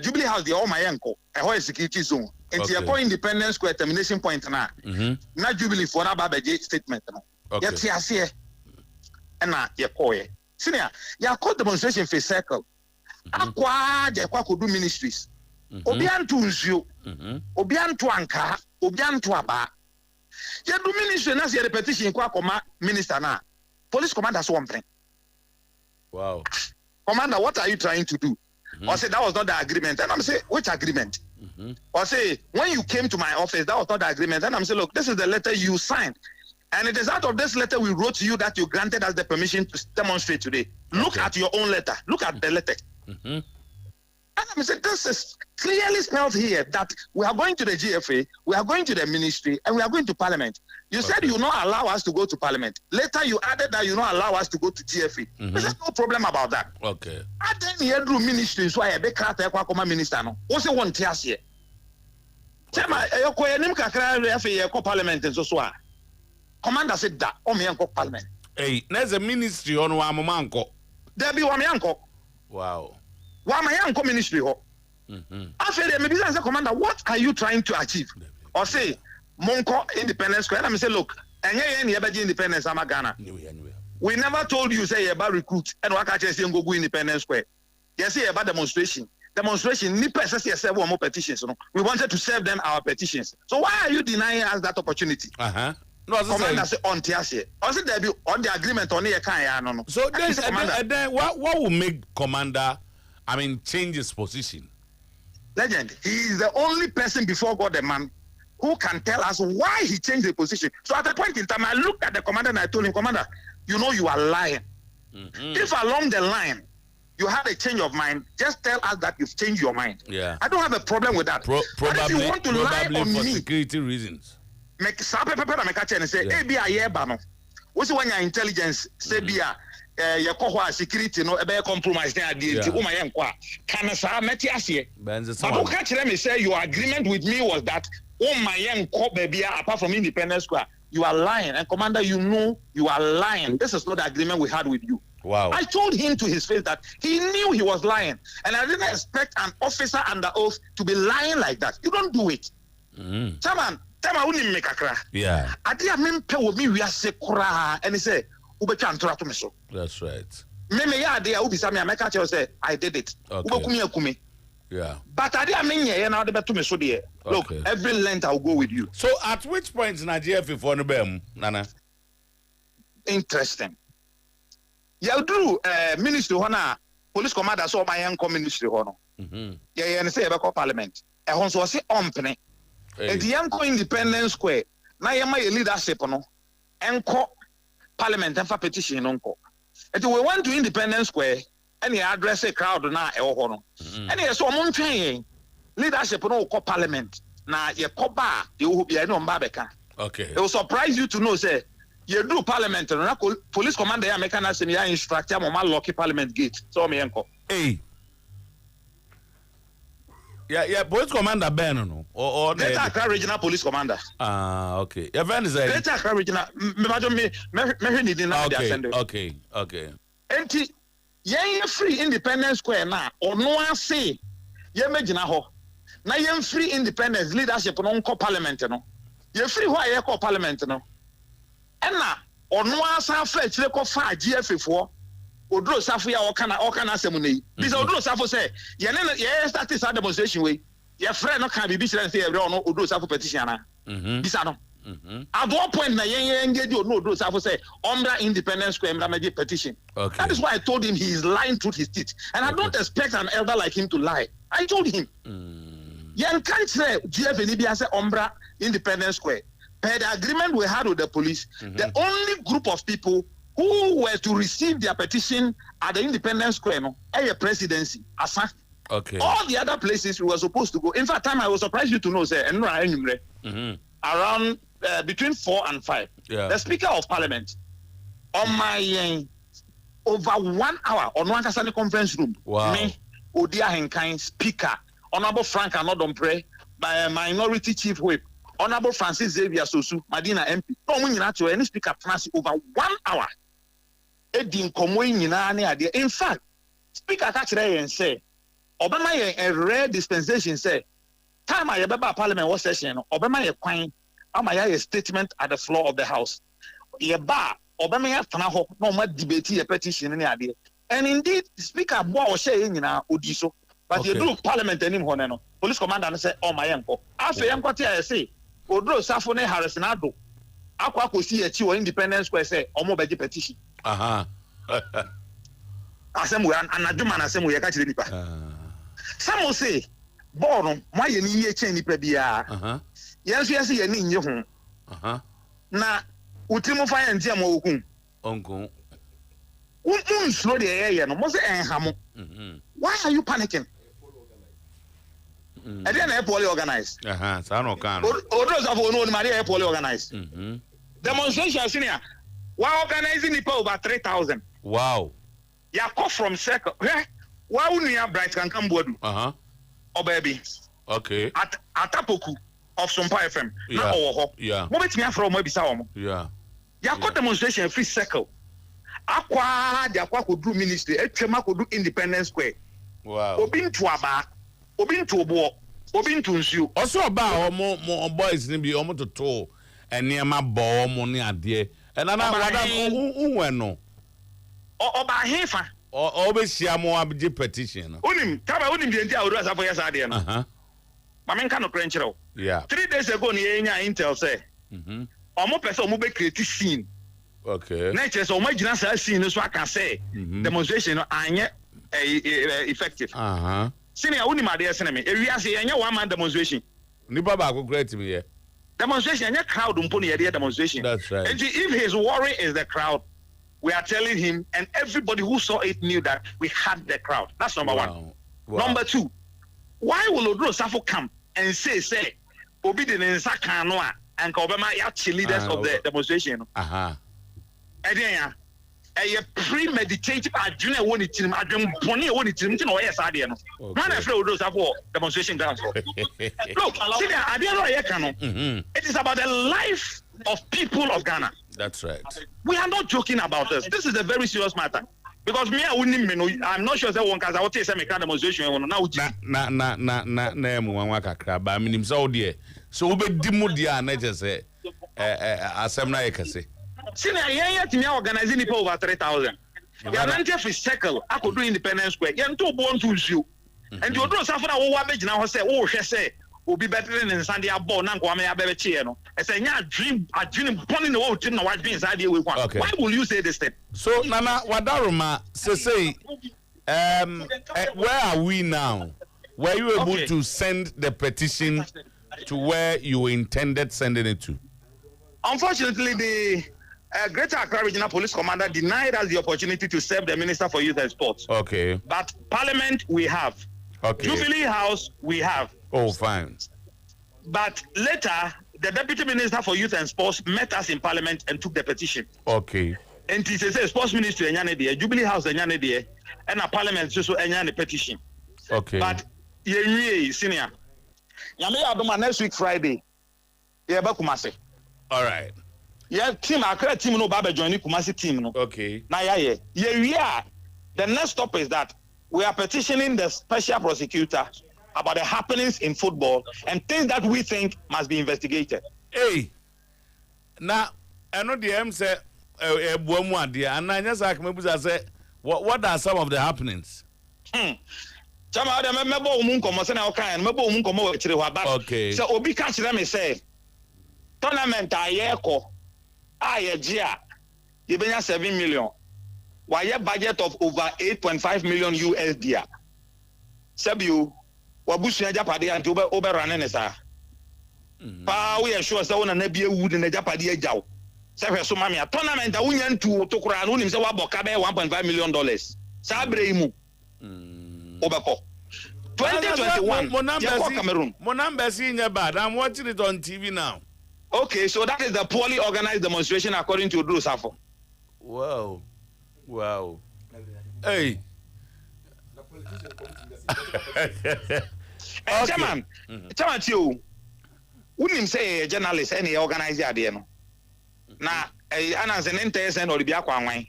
Jubilee House, the all my uncle, a whole security zone. And you call Independence Square termination point now. Now Jubilee for now Babaji statement. Okay. Yet here, see, and now you call it. Senior, you call demonstration for circle. Aqua, you could do ministries. Obian to Nzu, Obian to Anka, Obian to Aba. You do ministry na the petition kwa minister na. Police commander so one thing. Wow. Commander, what are you trying to do? Or say that was not the agreement. And I'm say, which agreement? Or say, when you came to my office, that was not the agreement. And I'm say, look, this is the letter you signed. And it is out of this letter we wrote to you that you granted us the permission to demonstrate today. Look at your own letter. Look at the letter. And I said, this is clearly spelled here that we are going to the GFA, we are going to the ministry, and we are going to Parliament. You said you not allow us to go to Parliament. Later, you added that you not allow us to go to GFA. There's no problem about that. Okay. And then here do ministry, so I be cracked a minister. No, what's the one tears here? Chema, you Parliament and so. Commander said that, me Parliament. Hey, there's a ministry on Wamamanko. There be Wamianko. Wow. Wamayanko ministry ho. I said, maybe as a commander, what are you trying to achieve? Or say, Monko Independence Square. And I say, look, and yeah, Independence, I'm a Ghana. We never told you, say, about recruit and what I say, go Independence Square. Yes, say about demonstration. Demonstration, serve more petitions. We wanted to serve them our petitions. So why are you denying us that opportunity? No, Commander say on Tiasie. Or say there be on the agreement on here can no. So then what will make Commander, I mean, change his position? Legend, he is the only person before God, the man, who can tell us why he changed the position. So at a point in time, I looked at the commander and I told him, Commander, you know you are lying. If along the line you had a change of mind, just tell us that you've changed your mind. Yeah. I don't have a problem with that. Probably, but if you want to lie on for me, security reasons. Make and say, hey, be a year bano. What's when your intelligence say be a your security no ebe compromise na ade nti uma ye nkwa kana sa meti ase but who catch them say your agreement with me was that uma ye nkwa baby apart from Independence Square. You are lying, and Commander, you know you are lying. This is not the agreement we had with you. Wow. I told him to his face that he knew he was lying, and I didn't expect an officer under oath to be lying like that. You don't do it. Chairman, I wouldn't make a cry. Yeah. I didn't pay with me. We are say cry, and he said, That's right. Maybe yeah, they will be some American say I did it. Okay. Yeah. But I didn't mean yeah, now the better me so there. Look, every length I'll go with you. So at which point Nigeria before the bem, Nana? Interesting. You do ministry hona police commander so my young ministry hono. Yeah, and say about parliament. E hon so say ompene. And the young Independence Square. Na yema leadership no. Enko parliament and for petition nonko. And we went to Independence Square. And he address a crowd na no. And he so montwen leadership no call parliament. Na ye koba you will be no mbabeka. Okay. It will surprise you to know say you do parliament na police commander ya make na say me instructor mo lock parliament gate. So me enko. Hey. Yeah, police commander Ben no or Greater Accra regional police commander. Okay. Your friend is Greater Accra regional me need na dey send. Okay. Enti yen free Independence Square na ono ase ye magina ho na yen free independence leadership no nko parliament no ye free ho aye ko parliament no ena ono asa fa chire ko fa GF fo oduro safo ya o kana asemu nei bisa oduro safo say ye start this demonstration we ye free no can be chire say e ono oduro safo petition na bisa no at one point na yen engage no oduro safo say umbra Independence Square mra meje petition. Okay. That is why I told him he is lying through his teeth. And I don't expect an elder like him to lie. I told him. Yen can't say GF Enibia say umbra Independence Square. Per the agreement we had with the police, the only group of people who were to receive their petition at the Independence Square, no, a presidency, Asa. Okay. All the other places we were supposed to go. In fact, I was surprised you to know, say, around between 4 and 5. Yeah. The Speaker of Parliament, on my over 1 hour on one conference room. Wow. Me, Odia Henkain, Speaker, Honorable Frank Anodompre, by Minority Chief Whip, Honorable Francis Xavier Sosu, Madina MP. No one to any speaker France over 1 hour. In fact, Speaker Kachire and say, Obama a rare dispensation say, time I remember Parliament was session, Obama a quine, a statement at the floor of the House. Yeba, Obama have no more debate a petition any idea. And indeed, Speaker Boa saying in our Odiso, but you do Parliament anymore. No police commander say, oh my uncle. After Uncle I say, Odro Safone Harrisonado, Aqua could see a chill Independence Square say, or more petition. Assembly and a Duman assembly, I catch the nipa. Some will say, Born, my ye chain pebia. Yes, you need your home. Na Utimo fire and Jamo Uncle. Slow the air, no more hamo. Why are you panicking? I didn't have poorly organized. So I don't can. Others of one Maria poorly organized. Demonstration senior. Why organizing the over 3,000? Wow. Ya call from circle. Why wouldn't you have bright can come board? Oh baby. Okay. At Atapoku of Sometymer FM. Yeah. Yeah. What me from maybe Sawamo? Yeah. Ya call demonstration free circle. Aqua, the aqua could do ministry, Echema could do Independence Square. Wow. Obin to Aba, Obin to Obo, Obin to Nsu. Also about more boys in be almost to toll and near my ball money idea. And I know Oba Hefa. always share more abj petition. Unim, Taba Unim, the entire Uras of Yasadian. Mamen cannot crunch. Yeah. 3 days ago, Nia Intel say, Omo person move create scene. Okay. Nature so much scene, so I can say demonstration are effective. Senior Unima, dear Senate, if we are saying 1 man demonstration. Nipa back great to me here. Demonstration, a crowd umpony idea demonstration. That's right. And if his worry is the crowd, we are telling him, and everybody who saw it knew that we had the crowd. That's number one. Wow. Number 2, why will Odro Safo come and say, obedience Sakanoa and Obama actually leaders of the demonstration? And then, a premeditated adrenaline won it, adrenaline pony won it, you know, yes, I didn't. One of those demonstration grounds. Look, see, I didn't know. It is about the life of people of Ghana. That's right. We are not joking about this. This is a very serious matter. Because me, I'm not sure that one because I will take some demonstration. I mean, him so dear. So we be demodia, not just say, assembly, I can say. See, I am organizing people over 3,000. You are not just circle. I could do Independence Square. You are too born to you. And you don't suffer. Now say, oh, she say, will be better than Sunday. Born and Kwame Abechiano. I say, yeah, dream, born in the world. Didn't know what being inside here with one. Why will you say this thing? So, Nana, Wadaruma, say, where are we now? Were you able to send the petition to where you intended sending it to? Unfortunately, the Greater Accra Regional Police Commander denied us the opportunity to serve the Minister for Youth and Sports. Okay. But Parliament, we have. Okay. Jubilee House, we have. Oh, fine. But later, the Deputy Minister for Youth and Sports met us in Parliament and took the petition. Okay. And he says, Sports Ministry, Jubilee House, and a Parliament, so the petition. Okay. But, senior. Next week, Friday. All right. Yeah, team Accra team no Baba joining Kumasi team no. Okay. Now yeah. The next stop is that we are petitioning the special prosecutor about the happenings in football and things that we think must be investigated. Hey. Now, I know the M say Buamu dear, and I just ask me say what are some of the happenings? Chama dem mebo umun komo se na okan mebo umun komo we chire hwa back. Okay. So obi catch them say tournament ayeko ayejia you benya 7 million. Why a budget of over 8.5 million USD. Sabiu wabusu japade anti obe run sa. Pa we sure say una na bia wood na japade ajaw. Say hwe so mama tournament awunya ntu to kura no nim say waboka be 1.5 million dollars. Sa bremu. Obeko 2021 Cameroon. Monambesi in your bad. I'm watching it on TV now. Okay, so that is the poorly organized demonstration according to Drew Safo. Wow. Hey. Chairman, you wouldn't say a journalist any organizer there no. Na an interest and or the Biakwa.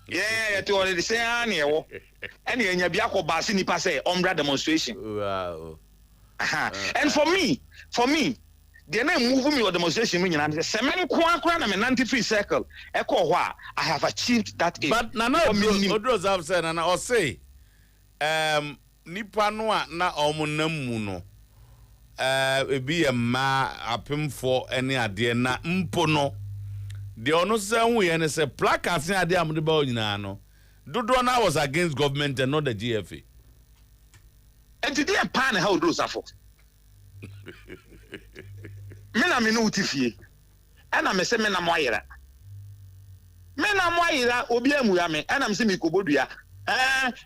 Yeah, to already say any Biako Basini passe Umbra demonstration. Wow. And for me, the name moving your demonstration meaning and the semen kwan and 93 circle. Echo I have achieved that. But Nana Odros have said and I'll say nipa no na omunamu no ebi ma apem for any ade na mpo no the ono say we and say placards in ade amde ba onyina no dodo na was against government and not the GFA. And today a pan how do suffer. Me na me no utifie. And I say me na moyera. Me na moyera obi amuya me and I'm say me kobodua.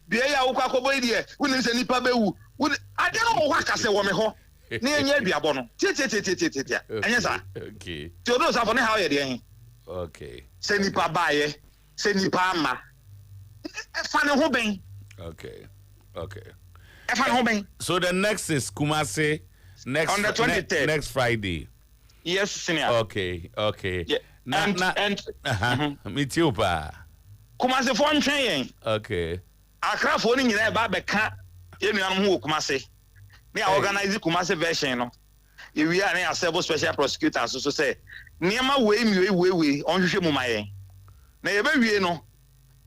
Bia ya wo kwakobo ide. Woni se nipa bewu. Ade no wo akase wo me ho. Na enye aduabo no. Tie. Anya sa. Okay. Ti odo safo ne how ye de hin. Okay. Se nipa baaye, se nipa ama. Fa ne ho ben. Okay. So the next is Kumasi next on the 23rd. Next Friday. Yes, senior. Okay. Yeah. And me too pa. Kumasi for ntwen. Okay. Accra for ni nyina ba beka ye nuanom ho Kumasi. Me organize Kumasi version no. We are na several special prosecutors so say niema we onhwehwe mu mayen. Na ye ba wie no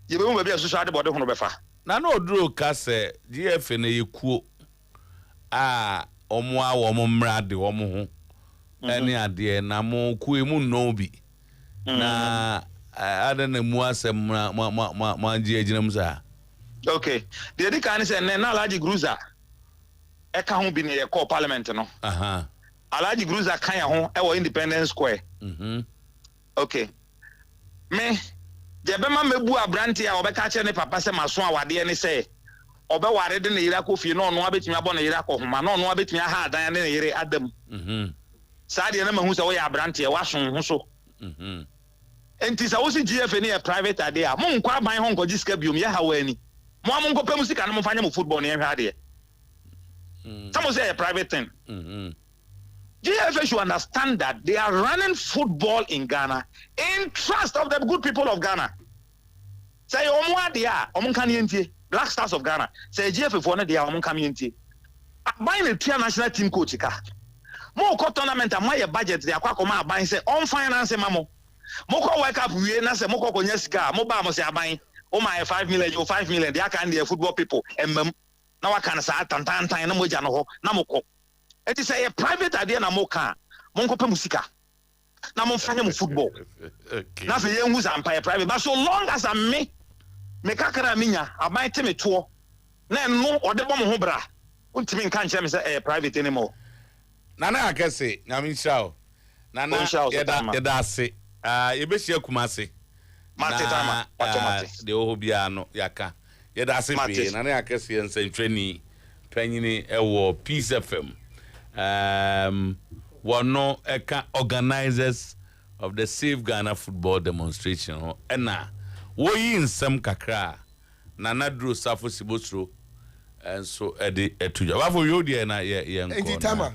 ye be mu ba bia social de body hono befa. Na no oduro ka se GF na yekuo omo a wo mo mra de wo mo ho. Ene ade na mo ku emu no bi. Na ada na mu asem ma agina mu sa. Okay. The other can say na Alhaji Gruza e ka ho bi ne ye call parliament no. Aha. Alhaji Gruza kan ya ho e wo Independence Square. Okay. Me je be ma mebu abrante a obeka che ne papa se maso awade ne se obe ware de ne yira ko fie no no abetumi abo ne yira ko homa no no abetumi ha adan ne yire adam. Sa de na mahu se wo ya abrante e wason ho so. Enti sa wo si GF ne private ade a mo nkwa aban ho nkoji sika biom ye ha wani. Mo am nko pem sika no mo fanya mo football ne hwe ade. Some say a private thing. GFA should understand that they are running football in Ghana in trust of the good people of Ghana. Say, Black Stars of Ghana. Say, GFA for they are buying a tier national team coach. More tournament and my budget, they are buying, say, on finance, mamo. Moko wake up, we na say, Moko Konyeska, Mobama say, buying, oh my 5 million, or 5 million, they are kind of football people. And now I can say, Tantan, Namojano, Namoko. It is a private idea na moka. Monko pe musika. Na mon fanya mu football. Okay. Na fe yen who's empire private. But so long as I me kakara minya, abai te me to. Na no ode bom ho bra. Untimi nka nche me say private anymore. Nana akese, na min shao. Nana yeda ase. Ye be share Kumasi. Mate tama, automatic. De oho bia no yaka. Yeda ase pe. Nana akese en sentreni panyini ewo Peace FM. One eka organizers of the Save Ghana football demonstration and wo yin sam kakra na nadro safo sibotro and so etuja wa for you there na ye nko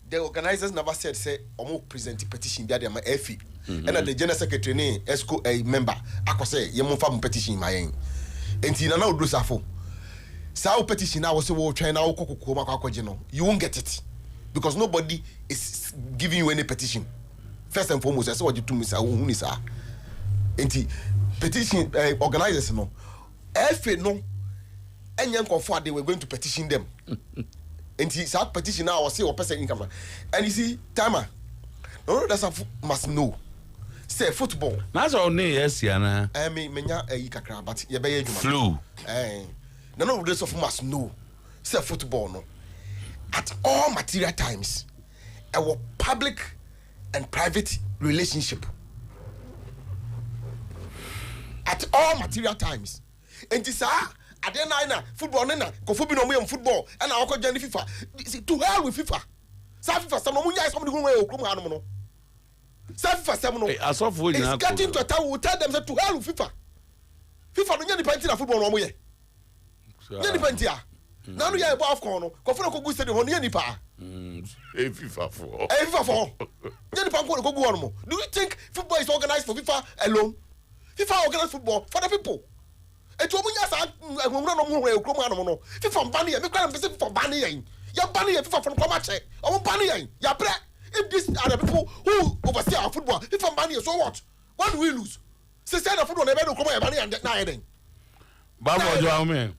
the organizers never said say omo present petition dia ma FE and the general secretary ni esco a member akose ye mo fa petition ma yen enti na odro safo sa petition na wo se wo twen na wo kokoko ma kwakoje no you won't get it. Because nobody is giving you any petition. First and foremost, I saw what you do, Mr. Unisa. And petition organizers, no. If no, any young they were going to petition them. And he said, petition now, or say, or person income. And you see, Timer, no, that's a must know. Say football. That's all ne yes, Yana. I mean, menya a kakra, but you be flu. No, rest of must know. Say football, no. At all material times, our public and private relationship. At all material times. And this at the nine football nena, Kofubi football, and our journey FIFA. To hell with FIFA. FIFA, some munya somebody who will come on. FIFA, some it's getting to a time we tell them to hell with FIFA. FIFA don't depend on football no more. Depend now you are above corner. Kofuna ko guste de honi nipa. FIFA for. FIFA for. You nipa ko go on mo. Do you think football is organized for FIFA alone? FIFA organized football for the people. E to munya sa ehunra no mu hwe ekrom anu no. FIFA ban ye me kwa am FIFA ban ye. Ya ban ye FIFA for come che. O ban ye. Ya pre. If these are the people who oversee our football, FIFA ban ye, so what? What do we lose? Say the football na be no come ye ban ye na ye den. Babo jo amen.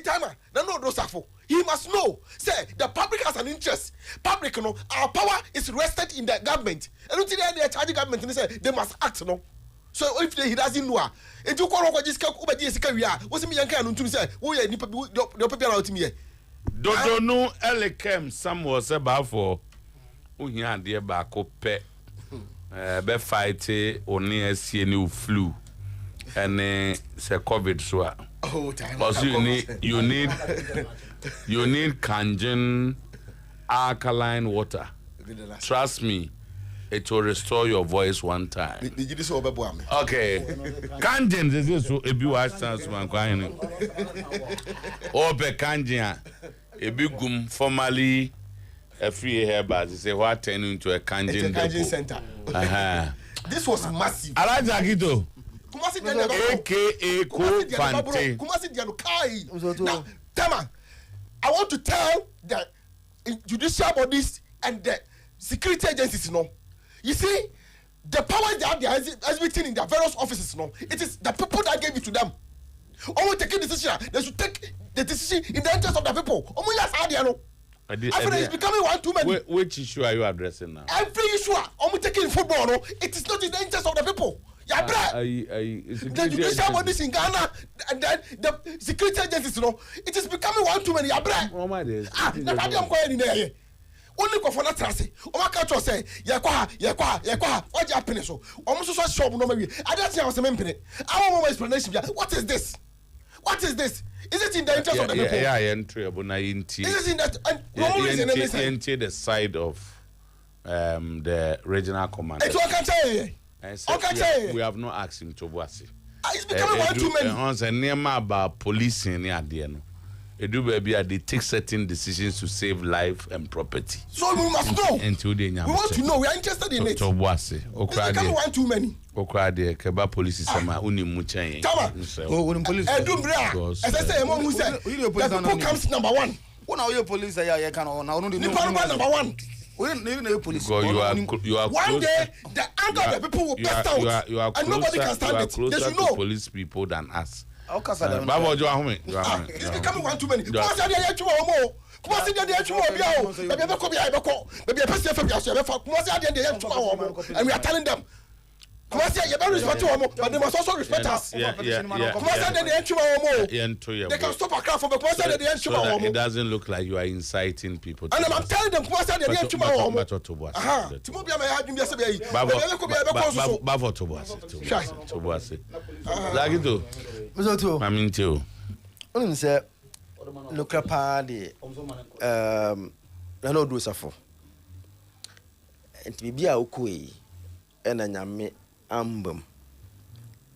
Timer, no safo. He must know. Say the public has an interest. Public, no, our power is rested in the government. And until they charge government, and they say they must act, no. So if he doesn't know, if you call this over this career, what's me yanka and to say, oh yeah, the people out to me. Dodo no elekem some was about for unya dear bako pe be fight oni esi ni flu and say COVID so. Oh, time. Because you need Kangen alkaline water. Trust me, it will restore your voice one time. Okay. Kangen is this so if you watch chance man kwani. Ope Kangen a big gum formerly a free hair bars say what turn into a Kangen center. Uh-huh. This was massive. Alajagito. AKA Kofante. Kumasi Diano Kai. Now, Tama, I want to tell the judicial bodies and the security agencies, you see, the powers they are exhibiting in their various offices, it is the people that gave it to them. Always taking decision, they should take the decision in the interest of the people. It's becoming one too many. Which issue are you addressing now? Every issue, taking football, it is not in the interest of the people. The judicial bodies in Ghana and then the security agencies, it is becoming one too many. Only go for that trust. Omaka say, Yakwa, what happened so? Almost so shop no maybe. I don't see how some implement. I want more explanation. What is this? What is this? Is it in the interest of the people? Yeah, entry but na inti. Is it in that into the side of the regional commander. It's what can tell you. We have not asked him to Boasi. It's becoming one too many. On the name about policing near the end. They take certain decisions to save life and property. So we must know. We want to know. We are interested in it. To Boasi. It's becoming one too many. Okrade Keba police is sama uni muchen. Tama. Police. As I say, among who said the people comes number one. When are you police? I can now. The number one. We need police. You are one day the anger of the people will burst out. You are and nobody can stand it. They should know. Police people than us. It's becoming one too many. And we are telling them. You better respect but they must also respect us. They can stop a crowd from the so that it doesn't look like you are inciting people. And I'm telling them, ambum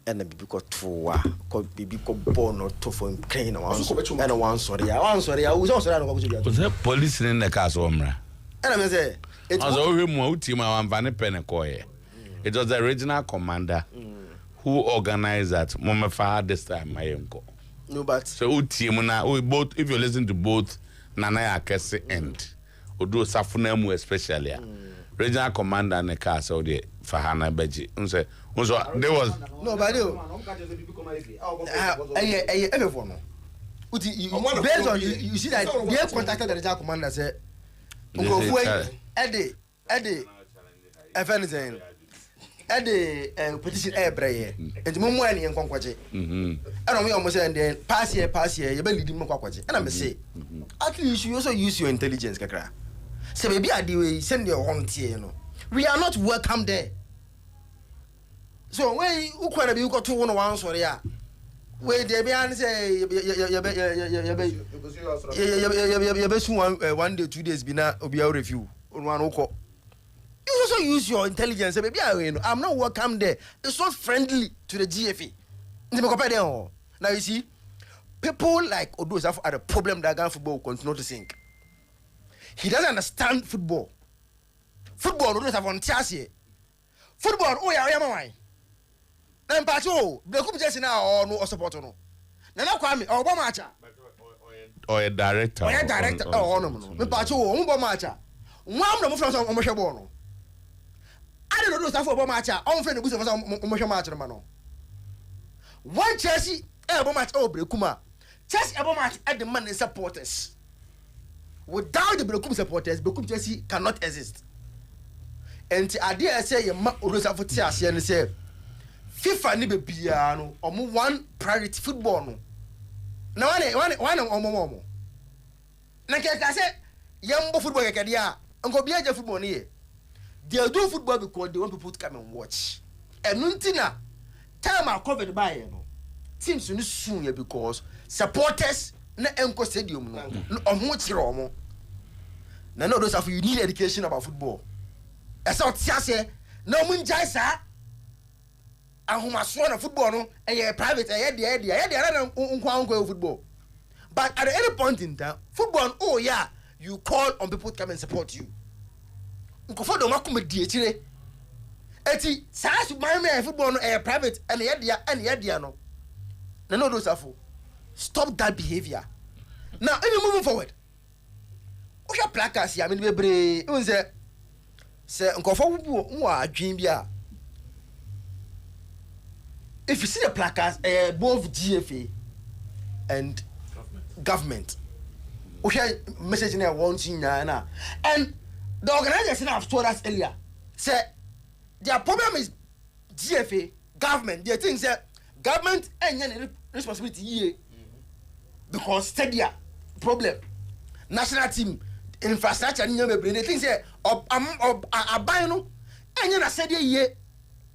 and bibi ko toa ko bibi ko born or to for clean and one sorry we sorry no go police in the castle omra and I say it was all him who team one van penekoye. It was the regional commander who organized that momefa this time my uncle. No, but so team na we both, if you listen to both Nana Akese and Odo Safunemu especially regional commander and the castle the Fahana Beji. There was no, but everyone. Based on you see that they have contacted the regional commander say Eddie Evanizane Eddie petition airbraye and Mumu and Kwankwaje. And we almost say pass here, you believe in Kwankwaje. And I'm say at least you also use your intelligence, Kakra. So maybe I do send your own tear, we are not welcome there. So when you quite a got 2 1 sorry, where they be say one day 2 days be now be our review on one oko. You also use your intelligence. Maybe I'm not welcome there. It's not friendly to the GFA. Now you see, people like Odo are the problem that Ghana football will continue to sink. He doesn't understand football. Football don't have on Tiasie. Football, oh yeah, my. Then Pacho, the group just now or no support no. Now Kwame or Bomacha. Or a director. Or a director. Oh no. Me Pacho, Bomacha. One of from Omoshabono. I don't know stuff for Bomacha. On friend the boost of Omoshamatch mano. One Chelsea, Bomatch Obrekuma. Chelsea Bomatch at the money supporters. Without the Bekum supporters, Bekum Chelsea cannot exist. And the idea say you map Orosa for Tiasi and say FIFA ni be piano or one priority football no. Now one omo. Na keka say yambo football keka dia anko biaje football ni. They do football because they want people to come and watch. And nuntina time are covered by no. Teams no soon because supporters na enko stadium no omo chire omo. Na no those of you need education about football. Esa otiase na omo njai sa ahomaso na football no e private e dey na nkwa football. But at any point in time football oh yeah you call on people to come and support you. Nkofo do makum die chire eti saas my football no private and yedia no no do safo stop that behavior now even moving forward we have placards here I mean bebre even say nkofo wo adwen bia if you see the placards both GFA and government we share message in one thing na and the organization have told us earlier say their problem is GFA government they think say government any responsibility here because stadia problem national team infrastructure ni nyame they think say aban no any na stadia here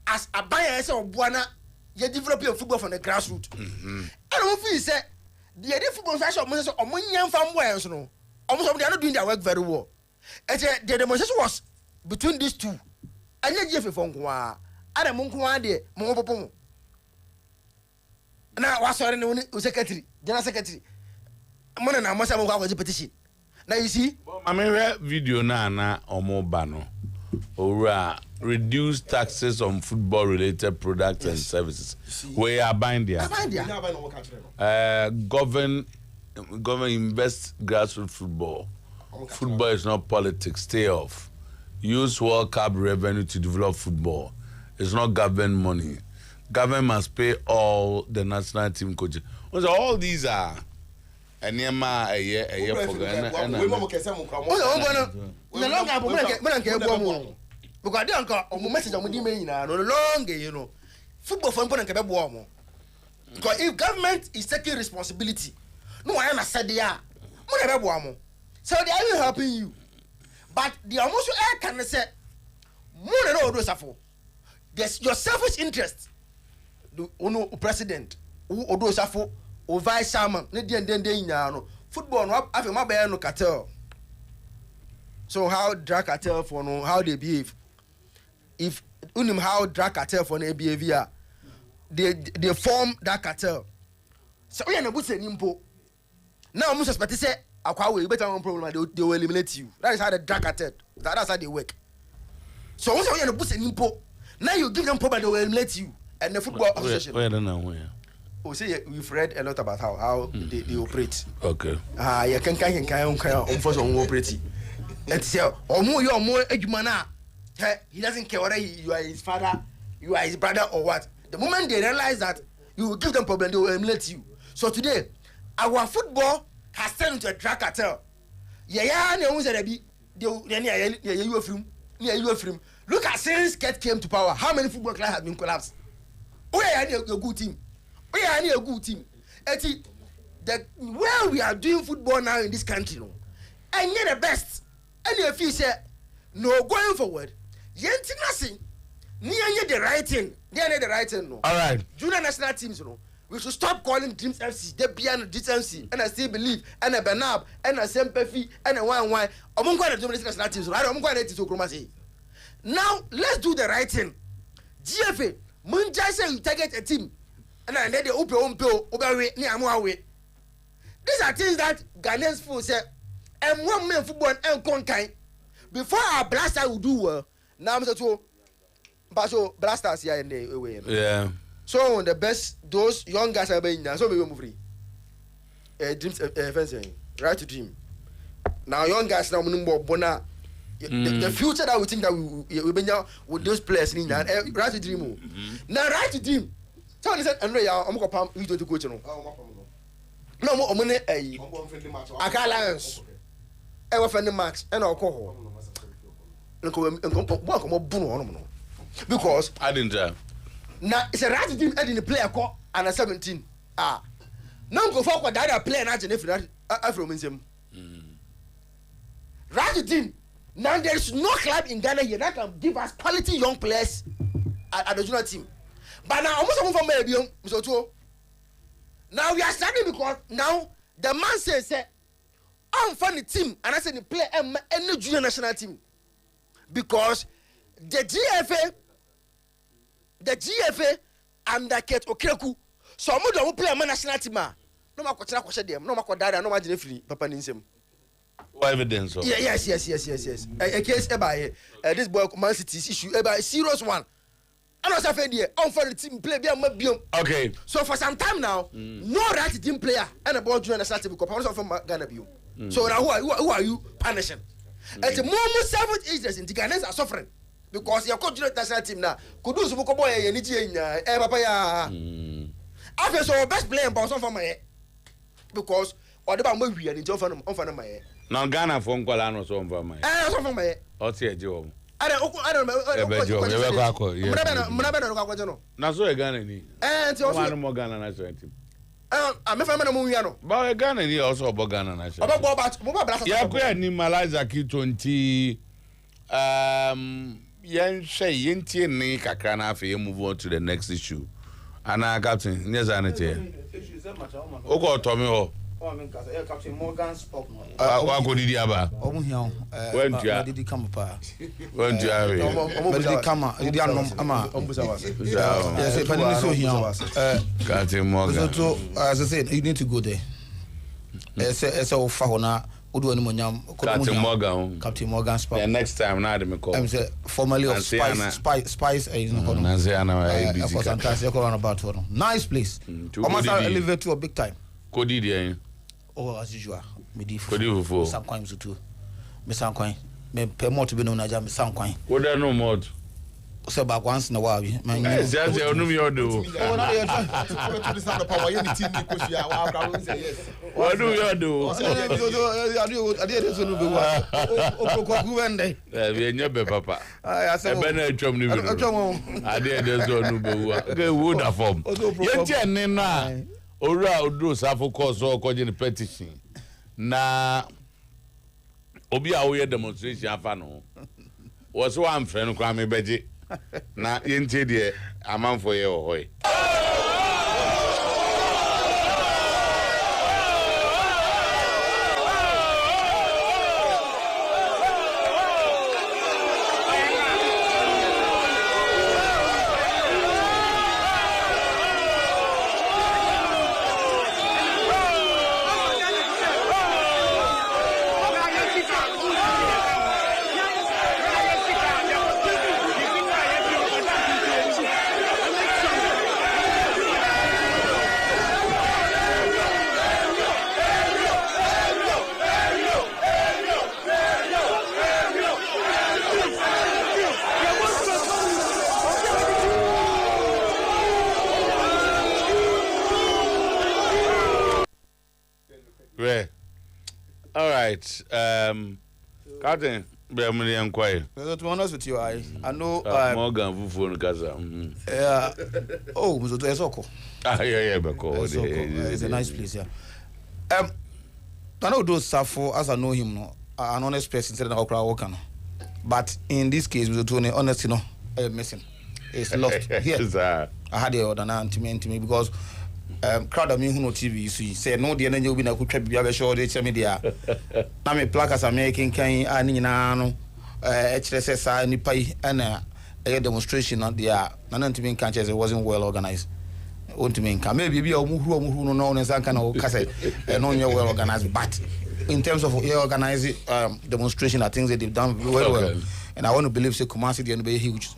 as aban say obuana you develop your football from the grassroots and we feel say the football association almost say omunyan fam boys no almost they are not doing their work very well and the demonstration was between these two and you GFA for nko a na mo nko a de mo popo na wa sorry no secretary general secretary mo na mo say mo kwa petition now you see I mean video na omoba no or reduce taxes on football related products and services we are buying there government invest grassroots football is not politics stay off use World Cup revenue to develop football it's not government money government must pay all the national team coaches all these are and because they uncle o message am di me nyina no long you know football for important ke be bo omo because if government is taking responsibility no one na said ya mo na be bo omo so they are helping you but the almost can say mo na no do safo there's your selfish interest the ono president o do safo o vice chairman ne den nyina no football no afema be no cartel so how drag cartel for no how they behave if unim how drag cartel for no behavior they form that cartel so we na bu se nimpo now we suspect say akwa we better one problem they will eliminate you that is how the drag cartel that's how they work so once we na bu se nimpo now you give them problem they will eliminate you and the football association where don't know where we say we've read a lot about how they operate okay you can force on operate and say omo adwuma na he doesn't care whether you are his father you are his brother or what the moment they realize that you will give them problem they will eliminate you so today our football has turned into a drag cartel na who say be you film look at since Ket came to power how many football clubs have been collapsed where are a good team the where we are doing football now in this country no and you're the best and if you say no going forward yentinasi near the right thing no all right junior national teams no we should stop calling Dreams FC the piano DC and I still believe and a Benab and a Sempefi and a one among the national teams I don't want to Kromasi now let's do the right thing GFA Munjai say you target a team and then they open these are things that Ghanaians feel say and one man football and conkai before our blaster will do well now I'm so blasters here in the way yeah so the best those young guys are being there so we move free dreams fencing right to dream now young guys now bona the future that we think that we be now with those players right to dream now right to dream so they said Andre I'm go pam you to coach no no mo omone aka alliance e wa friendly match e na okoho nko bunu no because I didn't now it's a right team in the player call under 17 now go for that player na je from insem right team now there is no club in Ghana here that can give us quality young players at the junior team but now almost from maybe Mr. Otuo now we are starting because now the man says I'm from the team and I say the player any junior national team because the GFA and the Ket Okreku so mo do play man national team no ma kwotena kwose dem no ma kwadada no ma gine free papa ninsem evidence of yes a case about this boy Man City's issue about serious one I don't say idea. On for the team play be a mabium. Okay. So for some time now, no right team player and a ball join the start because from Ghana view. So now who are you punishing? And the moment 7 ages in the Ghanaians are suffering because your coach national team now could do some boy and papa ya. I feel so best player bounce on from my head because or the bamboo we are in on my head. Now Ghana from Colano so from my head. So from my head. What's your job? I don't know. Now so a Ghana ni. And so one more Ghana national team. I'm a family movie. But a Ghana ni also about Ghana national. Yeah, we are ni Malaysia ki 20 yen say yenti ni kakra na afi move on to the next issue. Ana captain near Zanete. Oko Tommy ho. Captain Morgan spoke. Wa ko didi aba. When you are did he come up? when you are. Did he come up? Did he ama? Yes, if I so here. Captain Morgan. So as I said, you need to go there. It's a fahona. Captain Morgan. Captain Morgan spoke. Yeah, next time now they me call. I'm formerly of Spice. Nice place. Almost elevated to a big time. Kodi dia. Oh, as usual. Kodi fo. Some coins too. Me some coin. Me pay more to be known as me some coin. What there no more. So back once in a while, man. Yes, yes, you know me all do. What do you do? I did so no. We never papa. I said ben I chom ni bi. I did so no be. Okay, wood form. Yenti ene na. Ora odo safo course o ko je petition. Na obi a wo ye demonstration afa no. Wo so am frɛ no kwa me beje. Na yenti de amanfo ye wo hoy. All right. Captain, be me inquire. To be honest with you, I know Morgan Fufu no kasa. Yeah. Oh, Muzoto Esoko. Yeah, because it's a nice place, yeah. I know those Safo as I know him, no, an honest person said that crowd worker, no. But in this case, Muzoto, honestly, no, missing. It's lost here. I had the order now to me because crowd of me who know TV, you see, say no, the energy will be na could be a show, they tell me there. Now, me placards are making kind of no, HSS, any pay, and a demonstration on the none to me catches it wasn't well organized. Want to mean, maybe be a who know as I can cassette and on your well organized, but in terms of organizing demonstration, I think that they've done very well. And I want to believe say Kumasi the end be huge.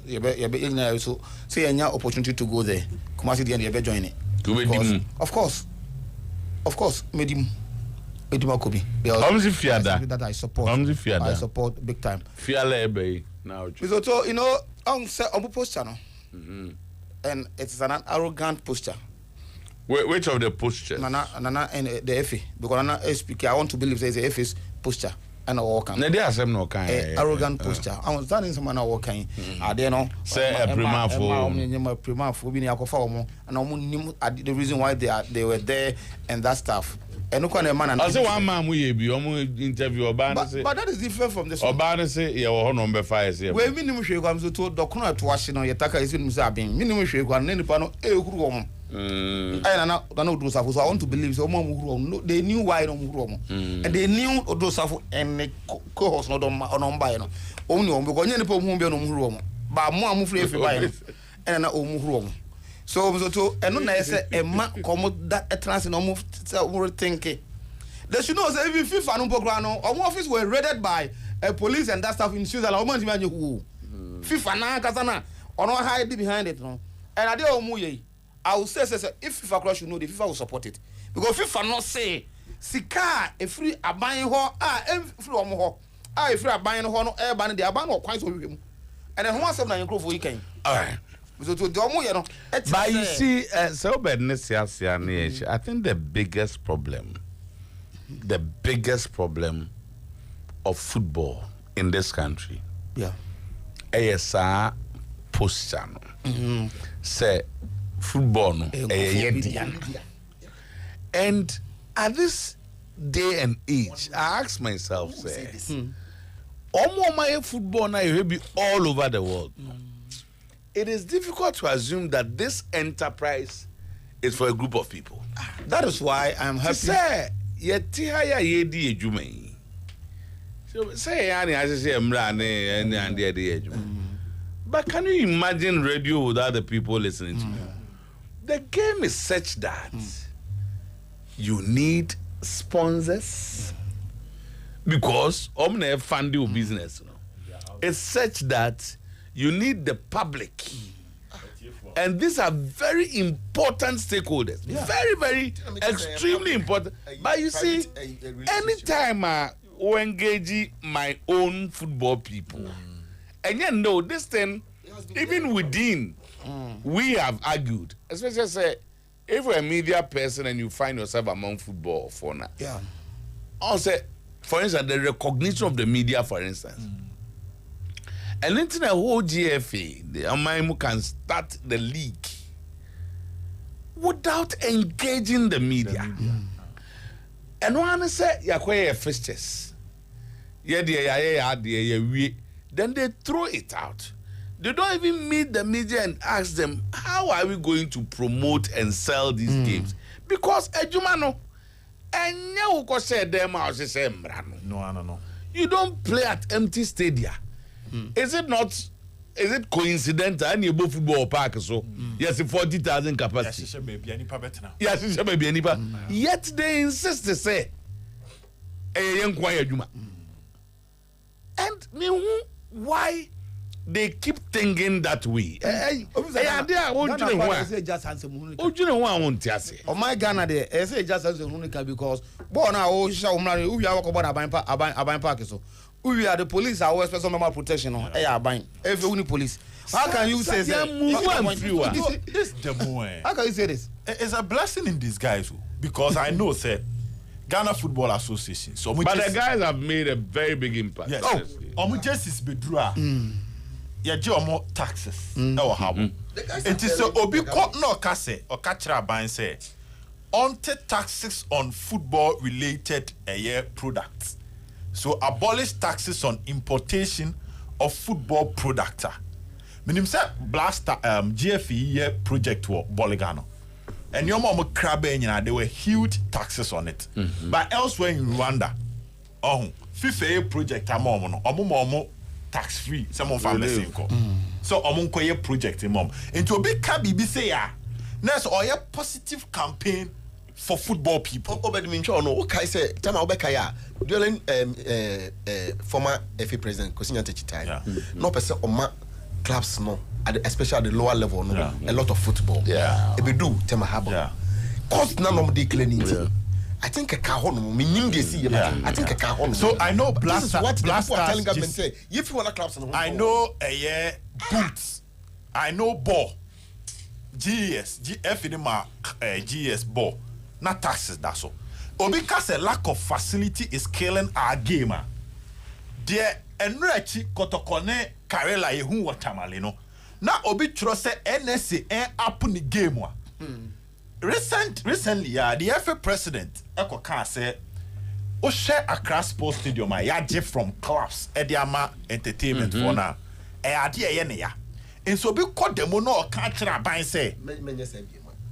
So say any opportunity to go there. Kumasi the end you be join it. Of course, made him Kobe. That I support. I support big time. Now, so you know, on posture, and it's an arrogant posture. Which of the postures? Nana, and the FA because Nana speaker. I want to believe there's a FA's posture. And I walk on. There are some no kind arrogant posture. I was standing someone walking. I don't know. Say a prima for being and the reason why they were there and that stuff. And look on a man. I say one man we be interview Obana say. But that is different from this. Obana say yeah, we number 5 here. We minimum share comes to Dokuna to wash no yetaka is in Mzabin. Minimum share go nani pano who I don't do so I want to believe so they knew why no wrong. And they knew do so and the co-host not on buy no. Only because any people won't be on wrong. But more move free buy and na wrong. So to and no say a man come that a trans no move thinking. They should know say if FIFA no program our office were raided by police and that stuff in Switzerland. Who FIFA na kasana or not hide behind it. No, and I don't I will say, if FIFA crush, you know, the FIFA will support it because FIFA not say sika a free a buying ho free ho if free a buying ho no air ban the ban or quite so and then once I'm not for weekend. All right. So to you know, but you see, so badness, I think the biggest problem of football in this country, ASR posture, say football, no, and at this day and age, I ask myself, say, my football now will be all over the world. It is difficult to assume that this enterprise is for a group of people. That is why I'm happy. Say, yetihaya yedi ejumai. So say yani I say mrane and the ejumai. But can you imagine radio without the people listening to you? The game is such that you need sponsors because omne fund your business. It's such that you need the public. And these are very important stakeholders. Very, very, extremely important. But you see, anytime I engage my own football people, and you know, this thing, even within, we have argued, especially say, if you're a media person and you find yourself among football for now, I'll say, for instance, the recognition of the media, for instance. And then the whole GFA, the Amaimu can start the league without engaging the media. And one say, "Yakwaya fixtures." Then they throw it out. They don't even meet the media and ask them, "How are we going to promote and sell these games?" Because Ejumano, and you say them, no. You don't play at empty stadia. Is it coincidental? Any football park so yes, 40,000 capacity. Yes, yet they insist to say, and why they keep thinking that way? Oh my Ghana there, I say just as because born our so. We are the police, our special normal protection. Every police. How can you say that? How can you say this? It's a blessing in disguise because I know that Ghana Football Association. So but the guys have made a very big impact. Yes. Justice Bedra. Yeah, taxes. No happen. It is so obi no kase or kachra ban say on taxes on football related products. So abolish taxes on importation of football products. Minim say blaster GFE project wo Boligano. And your mom crabbe there were huge taxes on it. But elsewhere in Rwanda, FIFA project omo tax free. Some of family so omo project mom. Into a big cabi say ya. Next or a positive campaign for football people. Okay, say time Obekaya during former FA president Kosinya Techitai. No person on clubs no, especially at the lower level no, a lot of football. If we do tema habo. Cause none of the cleaning. I think a kahon meaning they see. I think a kahon. So I know Blaster. What the people are telling government say. If you want a clubs, I know boots. I know ball. GS ball. Not taxes, that's all. Because a lack of facility is killing our gamer. Dear Enrechi Kotokone Karela Yehu Watamalino. Now Obi Trose NSA up in the game. Recently, the FA president Eko Khan said, "O share Accra Sports Stadium, yaje from clubs, Ediama Entertainment for now. Idea yenya. And so be called the mono or country by say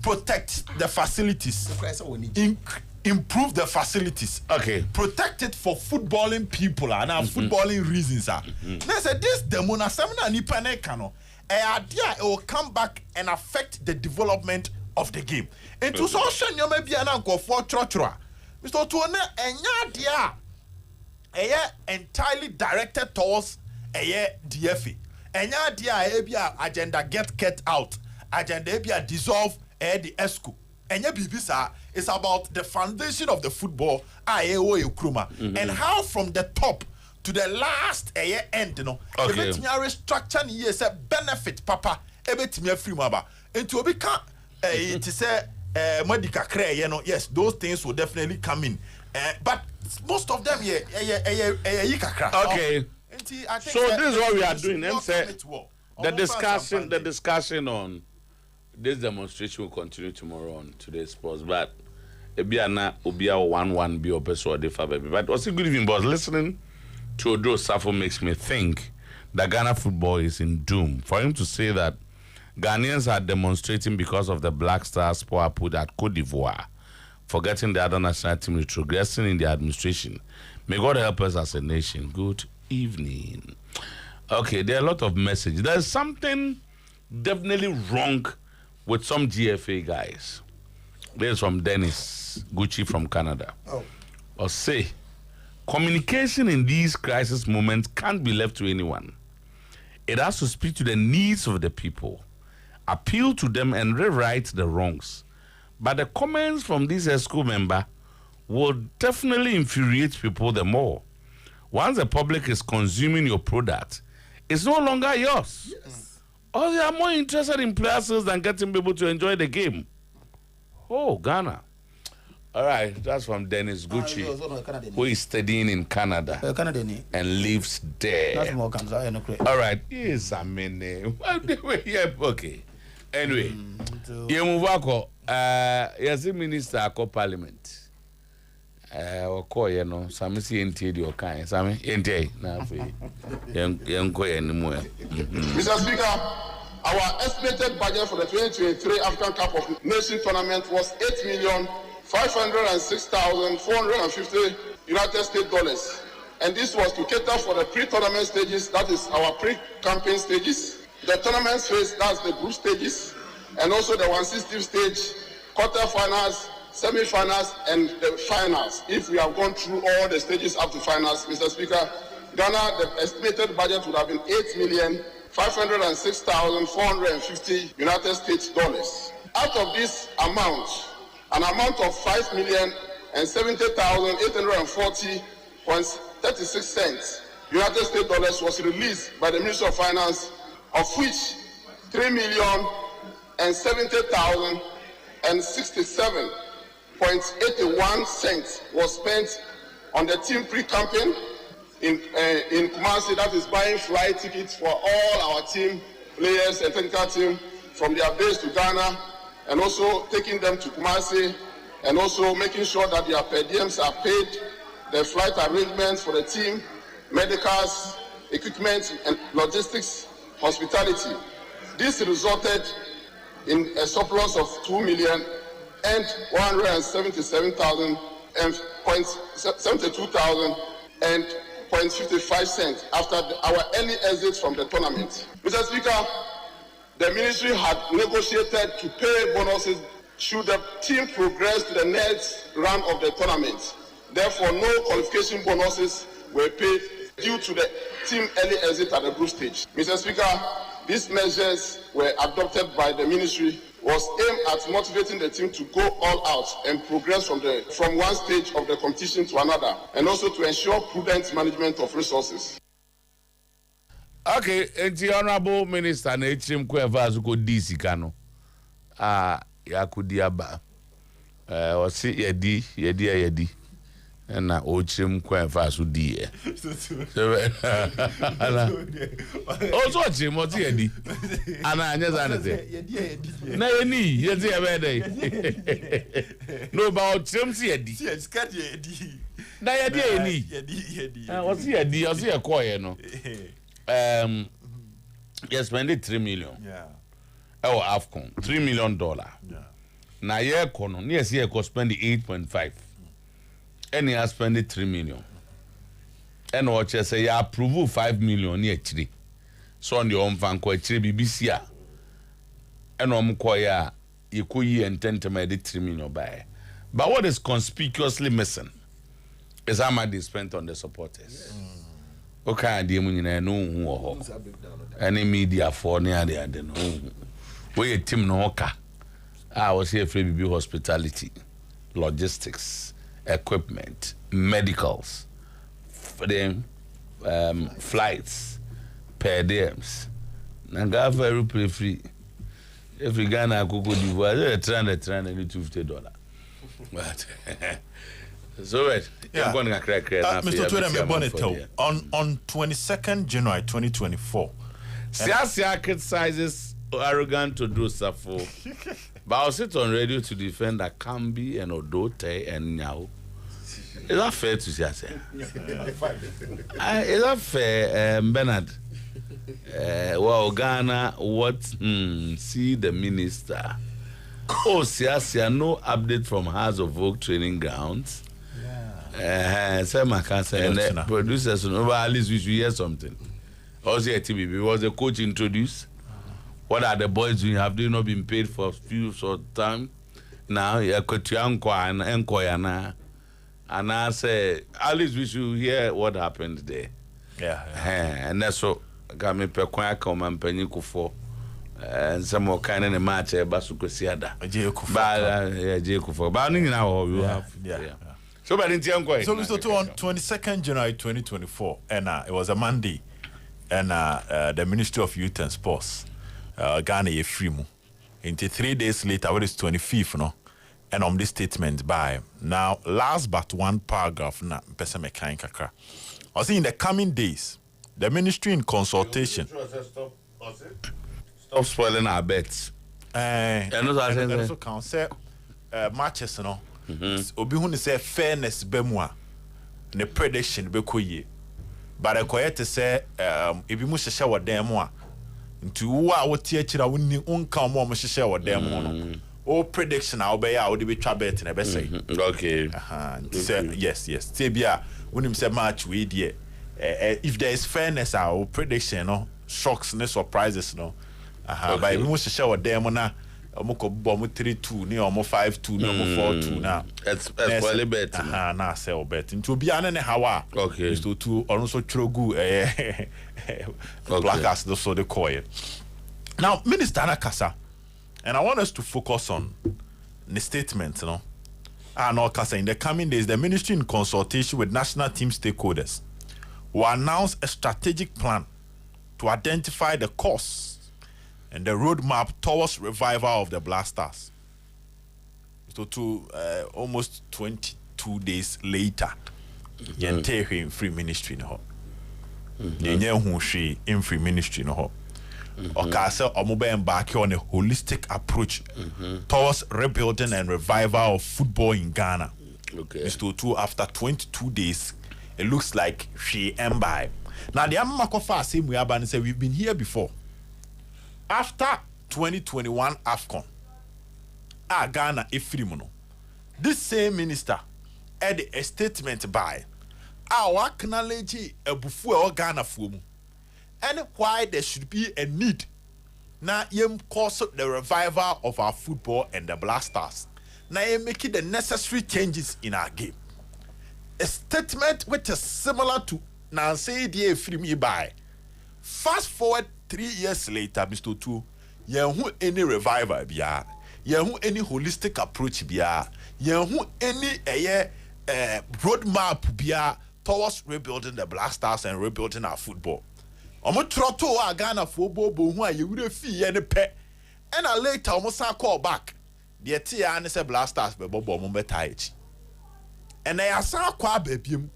protect the facilities, improve the facilities. Okay. Protect it for footballing people and footballing reasons. They said this demo na semina ni panekano. Idea it will come back and affect the development of the game. It was also maybe an uncle for Trotra. Mr. Tuone idea entirely directed towards DFA. enya dia ebia agenda get out agenda ebia dissolve the esco enya bibisa is about the foundation of the football and how from the top to the last end no ebetimi restructure ni say benefit papa ebetimi afiri mu aba enti obi ka it say medical care yes those things will definitely come in but most of them okay so this is what we are doing them say the discussion on this demonstration will continue tomorrow on today's sports but Ebiana Obia 1-1 be opeso de baby. But what's good evening, boss? Listening to Otuo-Acheampong makes me think that Ghana football is in doom. For him to say that Ghanaians are demonstrating because of the Black Stars power put at Cote d'Ivoire, forgetting the other national team retrogressing in the administration. May God help us as a nation. Good evening. Okay, there are a lot of messages. There's something definitely wrong with some GFA guys. This is from Dennis Gucci from Canada. Or say, communication in these crisis moments can't be left to anyone. It has to speak to the needs of the people, appeal to them and rewrite the wrongs. But the comments from this ESCO member will definitely infuriate people the more. Once the public is consuming your product, it's no longer yours. Yes. Or they are more interested in players than getting people to enjoy the game. Oh, Ghana. All right, that's from Dennis Gucci, who is studying in Canada and lives there. All right, yes, I mean, okay. Anyway, you move on. Yes, Minister of Parliament. Oko you know, some see NT the okay, some NT na fe. Young ko anymore. Mr. Speaker, our estimated budget for the 2023 African Cup of Nations tournament was $8,506,450 United States dollars, and this was to cater for the pre-tournament stages, that is our pre-campaign stages, the tournament phase, that's the group stages, and also the 1/16 stage, quarterfinals, semi-finals, and the finals. If we have gone through all the stages up to finals, Mr. Speaker, Ghana, the estimated budget would have been $8,506,450 United States dollars. Out of this amount, an amount of $5,070,840.36 United States dollars was released by the Ministry of Finance, of which $3,067.81 was spent on the team pre-campaign in Kumasi, that is buying flight tickets for all our team players and technical team from their base to Ghana, and also taking them to Kumasi, and also making sure that their per diems are paid, the flight arrangements for the team, medicals, equipment, and logistics, hospitality. This resulted in a surplus of $2,172,000.55 after our early exit from the tournament. Mr. Speaker, the ministry had negotiated to pay bonuses should the team progress to the next round of the tournament. Therefore, no qualification bonuses were paid due to the team early exit at the group stage. Mr. Speaker, these measures were adopted by the ministry was aimed at motivating the team to go all out and progress from one stage of the competition to another, and also to ensure prudent management of resources. Okay, the Honorable Minister na echim ko evas ko DC kano. Yakudiaba. Osi yedi. Na ochim ko evas di e. Oso ochim oti yedi. Ana anya zanete. Na yeni yedi ebede. No ba ochim si yedi. See, it's got yedi. Na yedi eni. Yedi. Osi yedi, osi ekoye no. You spend $3 million. Yeah. Oh, AFCON, $3 million. Yeah. Now, year spend 8.5. And you spend $3 million. And what you say, you approve $5 million near 3. So on your own fan, BBC. And you could intend to make $3 million by. But what is conspicuously missing is how much they spent on the supporters. Okay, dear Munina, no, any media for near the other. We a team no oka. I was here for BB hospitality, logistics, equipment, medicals, for them, flights, per diems. Nanga very free. Every Ghana could go to $250. But so right, yeah. Mr. Twitter, on 22nd January 2024. Siasia criticizes arrogant to do Safo. But I'll sit on radio to defend Akambi and Odote and Nyao. Is that fair to Siasia? Is that fair, Bernard? Well, Ghana, what? See the minister. Oh, Siasia, no update from House of Oak training grounds. Say my cancer and the producers, at least we should hear something. Also, TBB was the coach introduced. What are the boys doing? Have they not been paid for a few short time? Now, you could and I say, at least we should hear what happened there. Yeah. And that's what got me per come and penny for. And some more kind of match, Basuko Siada. Jacob for Banning now, you have. So, but in Tianquay. So, Mr. on 22nd January 2024, and it was a Monday, and the Ministry of Youth and Sports, Ghana, a free mu. Into 3 days later, what is 25th, no? And on this statement by now, last but one paragraph, na pesa mekain kakra. I see in the coming days, the ministry in consultation. Stop spoiling our bets. And also can say matches, no. Obi hu say fairness bemwa ne prediction be koye. But I quite to say ebi mu hyehyɛ wɔ dan mu a nti wo a wote akira wonni unka mo mo hyehyɛ wɔ dan mu no. O prediction a obey a wode be twa bet na be say. Okay. Say yes. Say bia wonim say match we dey. If there is fairness our prediction no shocks ne surprises no. But ebi mu hyehyɛ wɔ dan mu na omoko bomo 3-2 ni omo 5-2 ni omo 4-2 na it's probably bet na sell bet into obi ane hawa okay Mr. Otuo also trogu blackers the so the coin. Now Minister Nakasa, and I want us to focus on the statement, you know. And Kasa, in the coming days, the ministry in consultation with national team stakeholders will announce a strategic plan to identify the course and the roadmap towards revival of the Blasters. So to almost 22 days later, yente in free ministry no. Yenye hu hwe in free ministry no. Okase omobe embark on a holistic approach towards rebuilding and revival of football in Ghana. Okay. Mr. Otuo, after 22 days, it looks like she embarked. Now the Amakofa same we have say we've been here before. After 2021 AFCON, Ghana Efrimuno, this same minister had a statement by our acknowledge a bufu Ghana fumu and why there should be a need now yem cause the revival of our football and the Blasters. Now yem making the necessary changes in our game. A statement which is similar to Nancy D. Efrimi by. Fast forward 3 years later, Mr. Otuo, yehu any revival biya, yehu any holistic approach biya, yehu any roadmap biya towards rebuilding the Blasters and rebuilding our football. Omo troto a Ghana football bo hu a yewure fi ye ne pe. And later omo sa call back. The tia ne say Blasters be bobo omo beta echi. And I asa kwa babiem.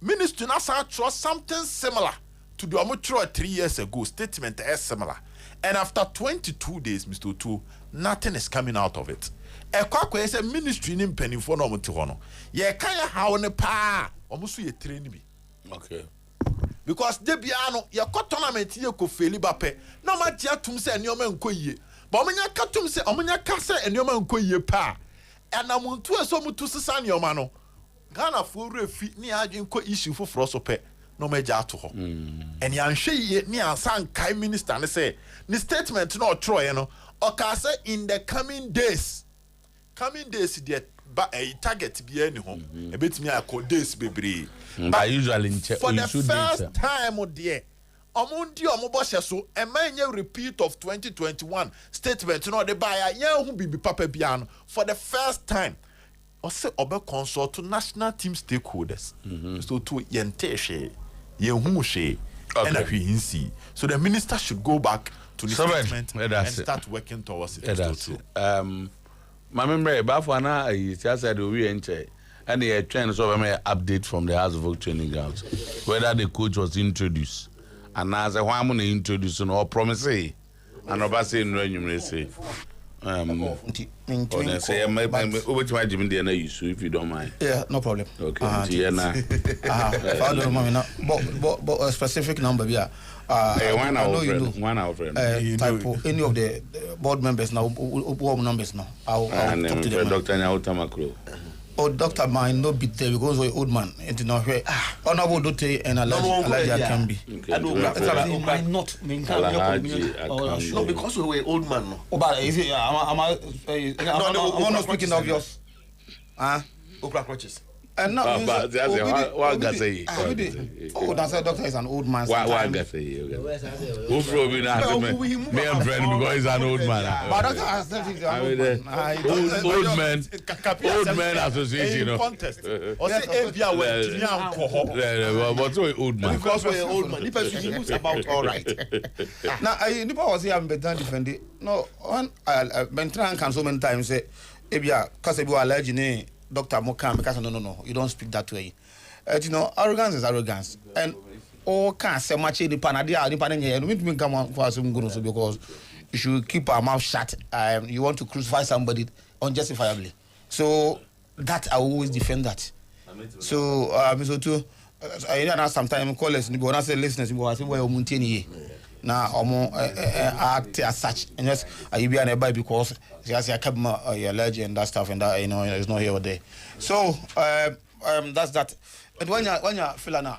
Ministry na sa trust something similar to the Omotro 3 years ago statement is similar. And after 22 days, Mr. Otuo, nothing is coming out of it. A kwakwe is a ministry in penny for no Motihono. Ye kaya how ne pa almost ye train me. Okay. Because Debiano, your tournament ye ko feli bape. No matter tum say and your man ko ye. But when you katum say omunya kase and your man ko ye pa. And amuntu so mutu san your mano. Ghana for refi ni agin ko issue for frosope. No major to her. And yan she near San Kai minister and say, the statement no Troy, you know, or say in the coming days, coming days there but a target be any home a bit me a days bebre I usually for the first time dear omundi omoboshe so e man repeat of 2021 statement no the buyer yan who be papa biano for the first time or say obe consult to national team stakeholders so to yente hwe ye hu hwe and hwe so the minister should go back to the statement and start working towards it. My memory about for now is just said we enter and the trend so update from the House of Folk training grounds whether the coach was introduced and as a one money introduce or promise and about saying no you say say over to my Jimmy dinner issue if you don't mind. Yeah, no problem. Okay. But a specific number, yeah. One hour friend. Type any of the board members now, board numbers now. I'll talk to them. Dr. Nyauta Makro. Oh, doctor might not be there because we're old man. It's not here. Honorable Dote and Elijah can be. Might not. No, because we were old man. Oh, but is it? I'm not speaking of yours. Okra crutches. And no, what say? Oh, that's a doctor is an old man. What say? Who from me now? Me and friend because he's an old man. But doctor has said he's an old man association. Contest. Or say Avia went but so old man. Because we're old man. He was about all right. Now, Nipa was here and better defending. No, one I've been trying so many times say, Avia, because you are allergic. Dr. Mokam, because no, you don't speak that way. You know, arrogance is arrogance. And all can't say much in the Panadia, the Panania, we come on for some gurus because you should keep our mouth shut. You want to crucify somebody unjustifiably. So that I always defend that. So, Mr. Otuo, I know sometimes callers, but when I say listeners, I say, well, Muntini. Now, act as such, and yes, I be an buy because I kept my legend and that stuff, and that it's not here or there. So, that's that. And when you feel now,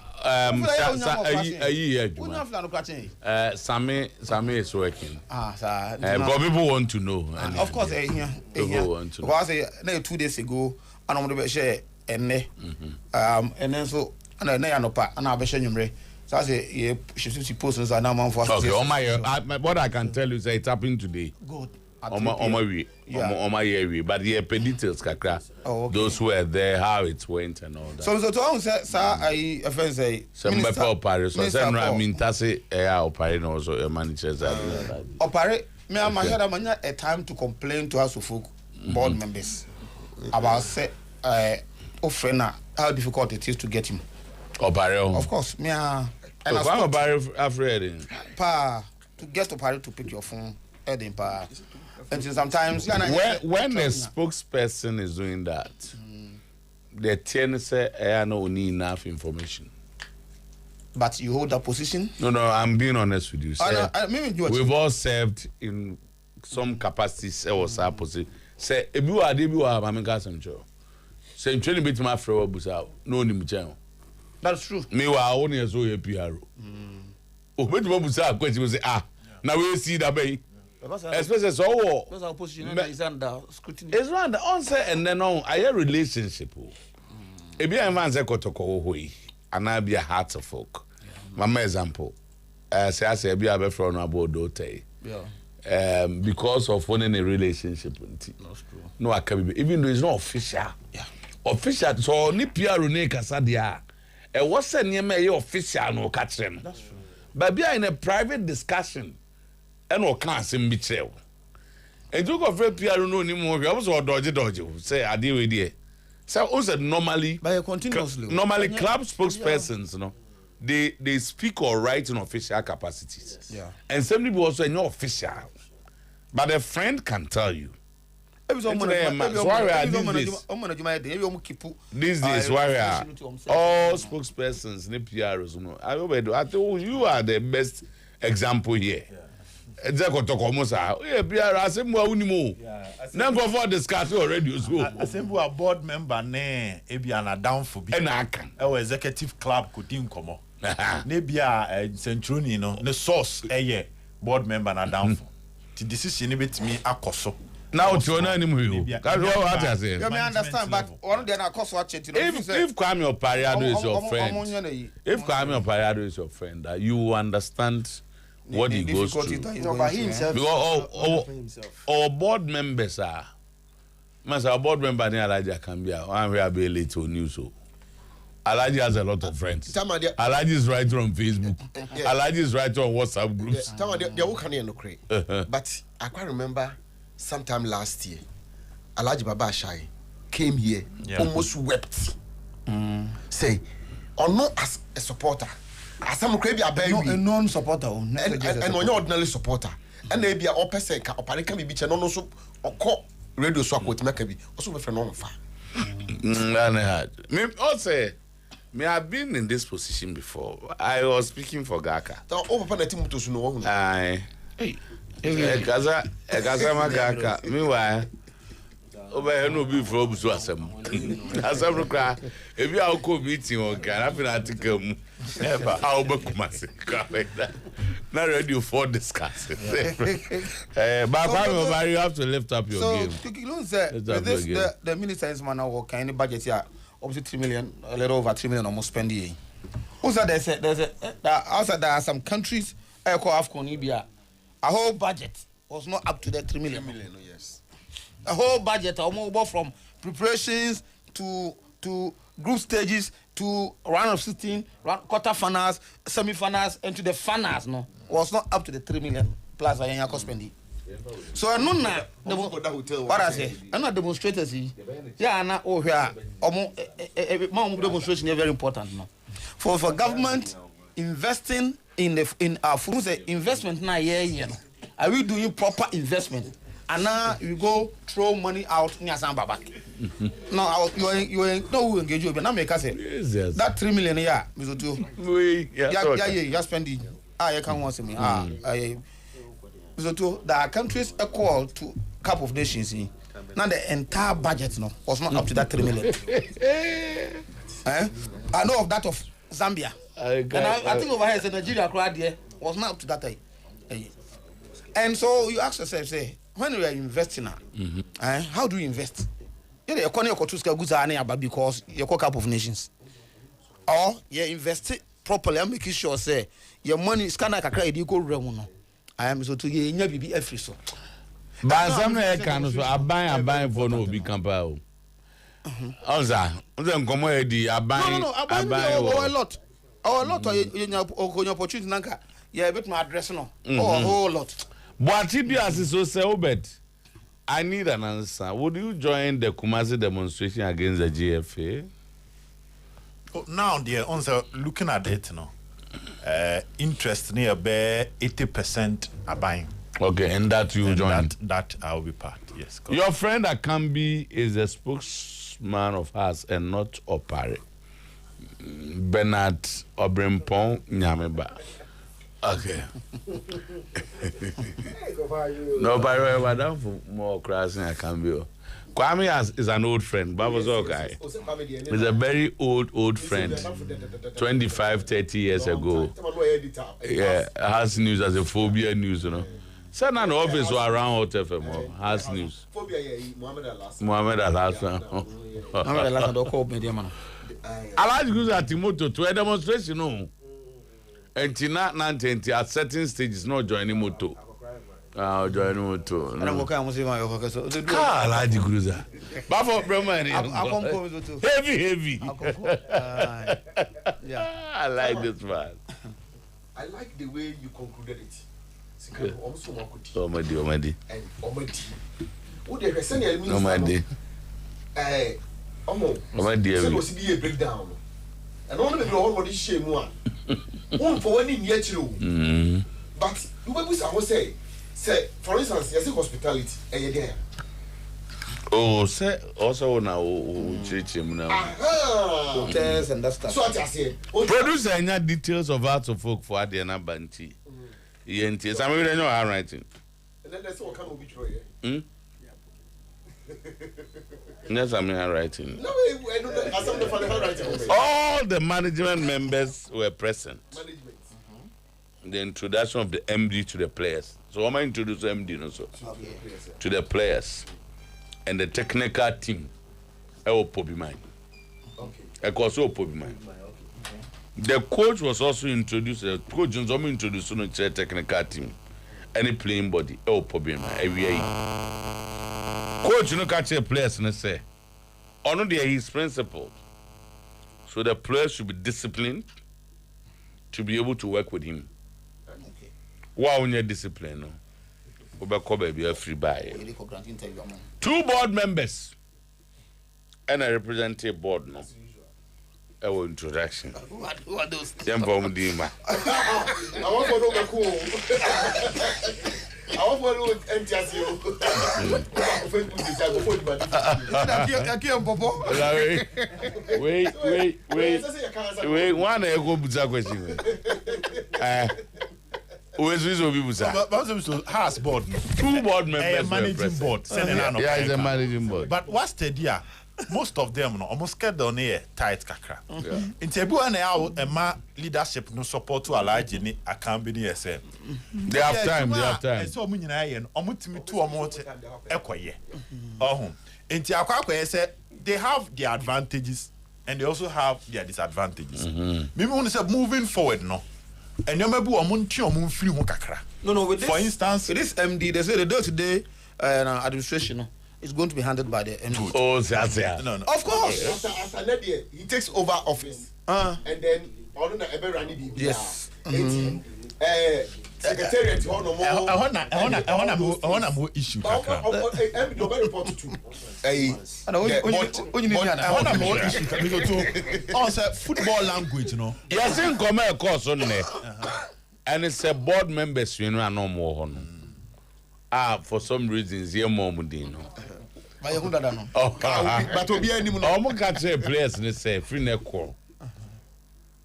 Sammy is working. But people want to know. Of course, people want to know. Because 2 days ago, I don't want to share and then so and I be sharing. So I say, yeah, she posts on now for okay, on my what I can tell you is it's happening today. Good. On my way. On my area. But the peditals kakra. Those who were there, how it went and all that. So I say, I offend say some Paris. So say no mean tase Opare also managers are Opare, me am head a time to complain to us folk board members about say offender how difficult it is to get him. Opare. Of course, me and I'm afraid to get Opare to pick your phone, heading pa. And sometimes when a spokesperson is doing that, the ten say I don't need enough information. But you hold that position? No, I'm being honest with you. We've all served in some capacities or some position. Say, if you are debut, I'm a some job. Say, I'm trying to beat my friend Busa. No, ni mchano. That's true. Me wa only as so PR. Oh, but Busa question was now we see that bay. Especially so because our position is under scrutiny. It's under onset and then on a relationship. If you have a kotoko way, and I be a heart of folk. My example, say I say be a from about dote. Yeah. Because of owning a relationship. That's true. No, I can be even though it's not official. Yeah. Official so ni PR ne kasadia. E what's the name official no catch them. That's true. But be in a private discussion. And what can't seem be true. And you go for PR no anymore. I was all dodgy. Say I deal with it. So also normally normally club spokespersons, they speak or write in official capacities. Yes. Yeah. And some people also not official. But a friend can tell you. These days why we are all spokespersons, PRs. I think you are the best example here. Ezeko tokomosa PR asemwa unimo na for discuss already so asemwa board member ne ebia na down for bi na aka executive club ko din komo na bia centroni no ne source board member na down for the decision betimi akoso Now to honor him you. Can you what I say? You may understand, but one day na cost watch it. If Kwame Opariado is your friend, if Kwame Opariado is your friend, you will understand what he goes through. No, but he himself. Because our board members are. Our board member near Alaji can be. I'm here be late to news. So Alaji has a lot of friends. Alaji is writer on Facebook. Alaji is writer on WhatsApp groups. They all can no cray. But I can't remember sometime last year, Alaji Baba Ashai came here, almost wept. Say, or not as a supporter, as some crazy a non-supporter, and on your ordinary supporter, and maybe a person or can be beach and also or call radio swap with Makabi, also with an far. Me also, me have been in this position before. I was speaking for Gaka. Aye. Gaza Magaka. Meanwhile, over here no be for Obusu asem. Asem cry. If you are co meeting or can have an article, never how Bakumasi. Not ready for discussing. But you have to lift up your game. So, the minister's man now kind of budget here, obviously 3 million, a little over 3 million almost spending. Also, there's there are some countries, I call Afcon, a whole budget was not up to the 3 million. Yes. A whole budget, almost from preparations to group stages to round of 16, quarter finals, semi-finals, and to the finals. No, was not up to the 3 million plus I am spending. So I know now. What I say? I'm not demonstrators. Yeah, I'm not over here. Demonstration is very important. No, for government investing in our food investment now. Yeah. Are we doing proper investment? And now you go throw money out near some back. No, you ain't no engage you. But now make us say that 3 million a year, Mr. Two. Yeah, spending. You can't want me. Mr. Two, there are countries equal to Cup of Nations. Now the entire budget was not up to that 3 million. I know of that of Zambia. And I think over here, Nigeria crowd there was not up to that. And so you ask yourself, say, when you are investing, how do you invest? You're because you're a Cup of Nations. Or you invest it properly and making sure, say, your money is kind of like a credit, you go wrong. I am so to you, be every so. But some I buy for no big company. Also, then come where I buy. No, I buy a lot. A lot of your opportunity, Nanka. Yeah, but my address no. A whole lot. But if you ask so say, Obed, I need an answer. Would you join the Kumasi demonstration against the GFA? Now, dear, also looking at it, interest near bear 80% are buying. Okay, and that you join. That I will be part. Yes. Your friend Akambi is a spokesman of us and not Opare. Bernard Obrempong Nyameba. Okay. No, but madam for more crossing Akambi. Kwame is an old friend. Baba's okay. He's a very old friend. 25, 30 years ago. Yeah, has news as a phobia news, Send an office around Hot FM. Has news. Muhammad Al-Hassan. Muhammad Al-Hassan don't call me, dear man. I like to use a Timoto to a demonstration. And Tina Nanti at certain stages not joining moto. Joining moto. I don't go come see my I like the cruiser. But for Brahman, heavy. Yeah, I like this man. I like the way you concluded it. Omadi. And Omadi. Who they were sending me? Omadi. Omadi. Was be a breakdown. And only the whole body shame one. One for one in yet you. But you will say, for instance, yes, hospitality. Again. Oh, say also now, hotels and that stuff. So I say, producer any details of Arts of Folk for Adiana Banti. ENT. Some of them know handwriting. And then that's what kind of obituary. Yes, I'm handwriting. No, I know that. As I'm handwriting. All the management members were present. the introduction of the MD to the players. So I'm introduce MD also to the players and the technical team. I will put mine. I also put mine. The coach was also introduced. The coach was also introduced to the technical team. Any playing body, I will put mine. Coach, you know, catch the players and say, "Honor there is principled." So the players should be disciplined to be able to work with him. Wow, when you're disciplined, no. Be a free buy. 2 board members and a representative board, no. Our introduction. Who are those? I want to know the cool. I want to know NTSU. Wait, one I go buza question. House board. 2 board members. Managing board. Yeah, it's a managing board. But what's the idea? Most of them no almost get down here tight kakra. In Tebu and ma leadership no support to Alaji ni Akambi SM. They have time. So many yen omutimi 2 or more ekwaye. Oh. In Tiakwa say they have their advantages and they also have their disadvantages. Maybe when say moving forward no. And you maybe omunti omunfiri ho kakra. No, with for instance, this MD they say the day-to-day administration is going to be handled by the MD. Oh, no. Of course. After that year, he takes over office. And then all the ever running the yes. Secretariat I want to more issue kakra. Nobody report to. Also football language, no. Yes, in come course on there. And it's a board members, you know, no more. For some reasons, here more mudino. But obi any mo. I'm catch players and say free neck.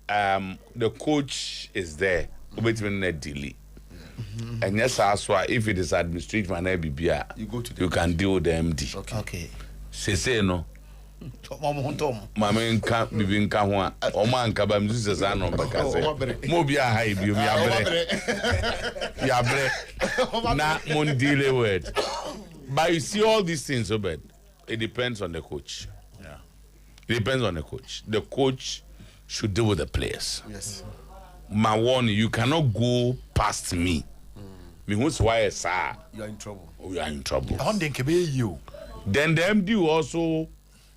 The coach is there. Between the delay. And yes, if it is administrative and ABBA, you can deal with the MD. Okay. Say no. Mama can't be being Kawa or man Kabam Zano because Mobia High, you are not Mundile word. But you see all these things, Obed. It depends on the coach. Yeah. It depends on the coach. The coach should deal with the players. Yes. My warning, you cannot go past me. Me who's why sir. You are in trouble. You are in trouble. You. Then the MD will also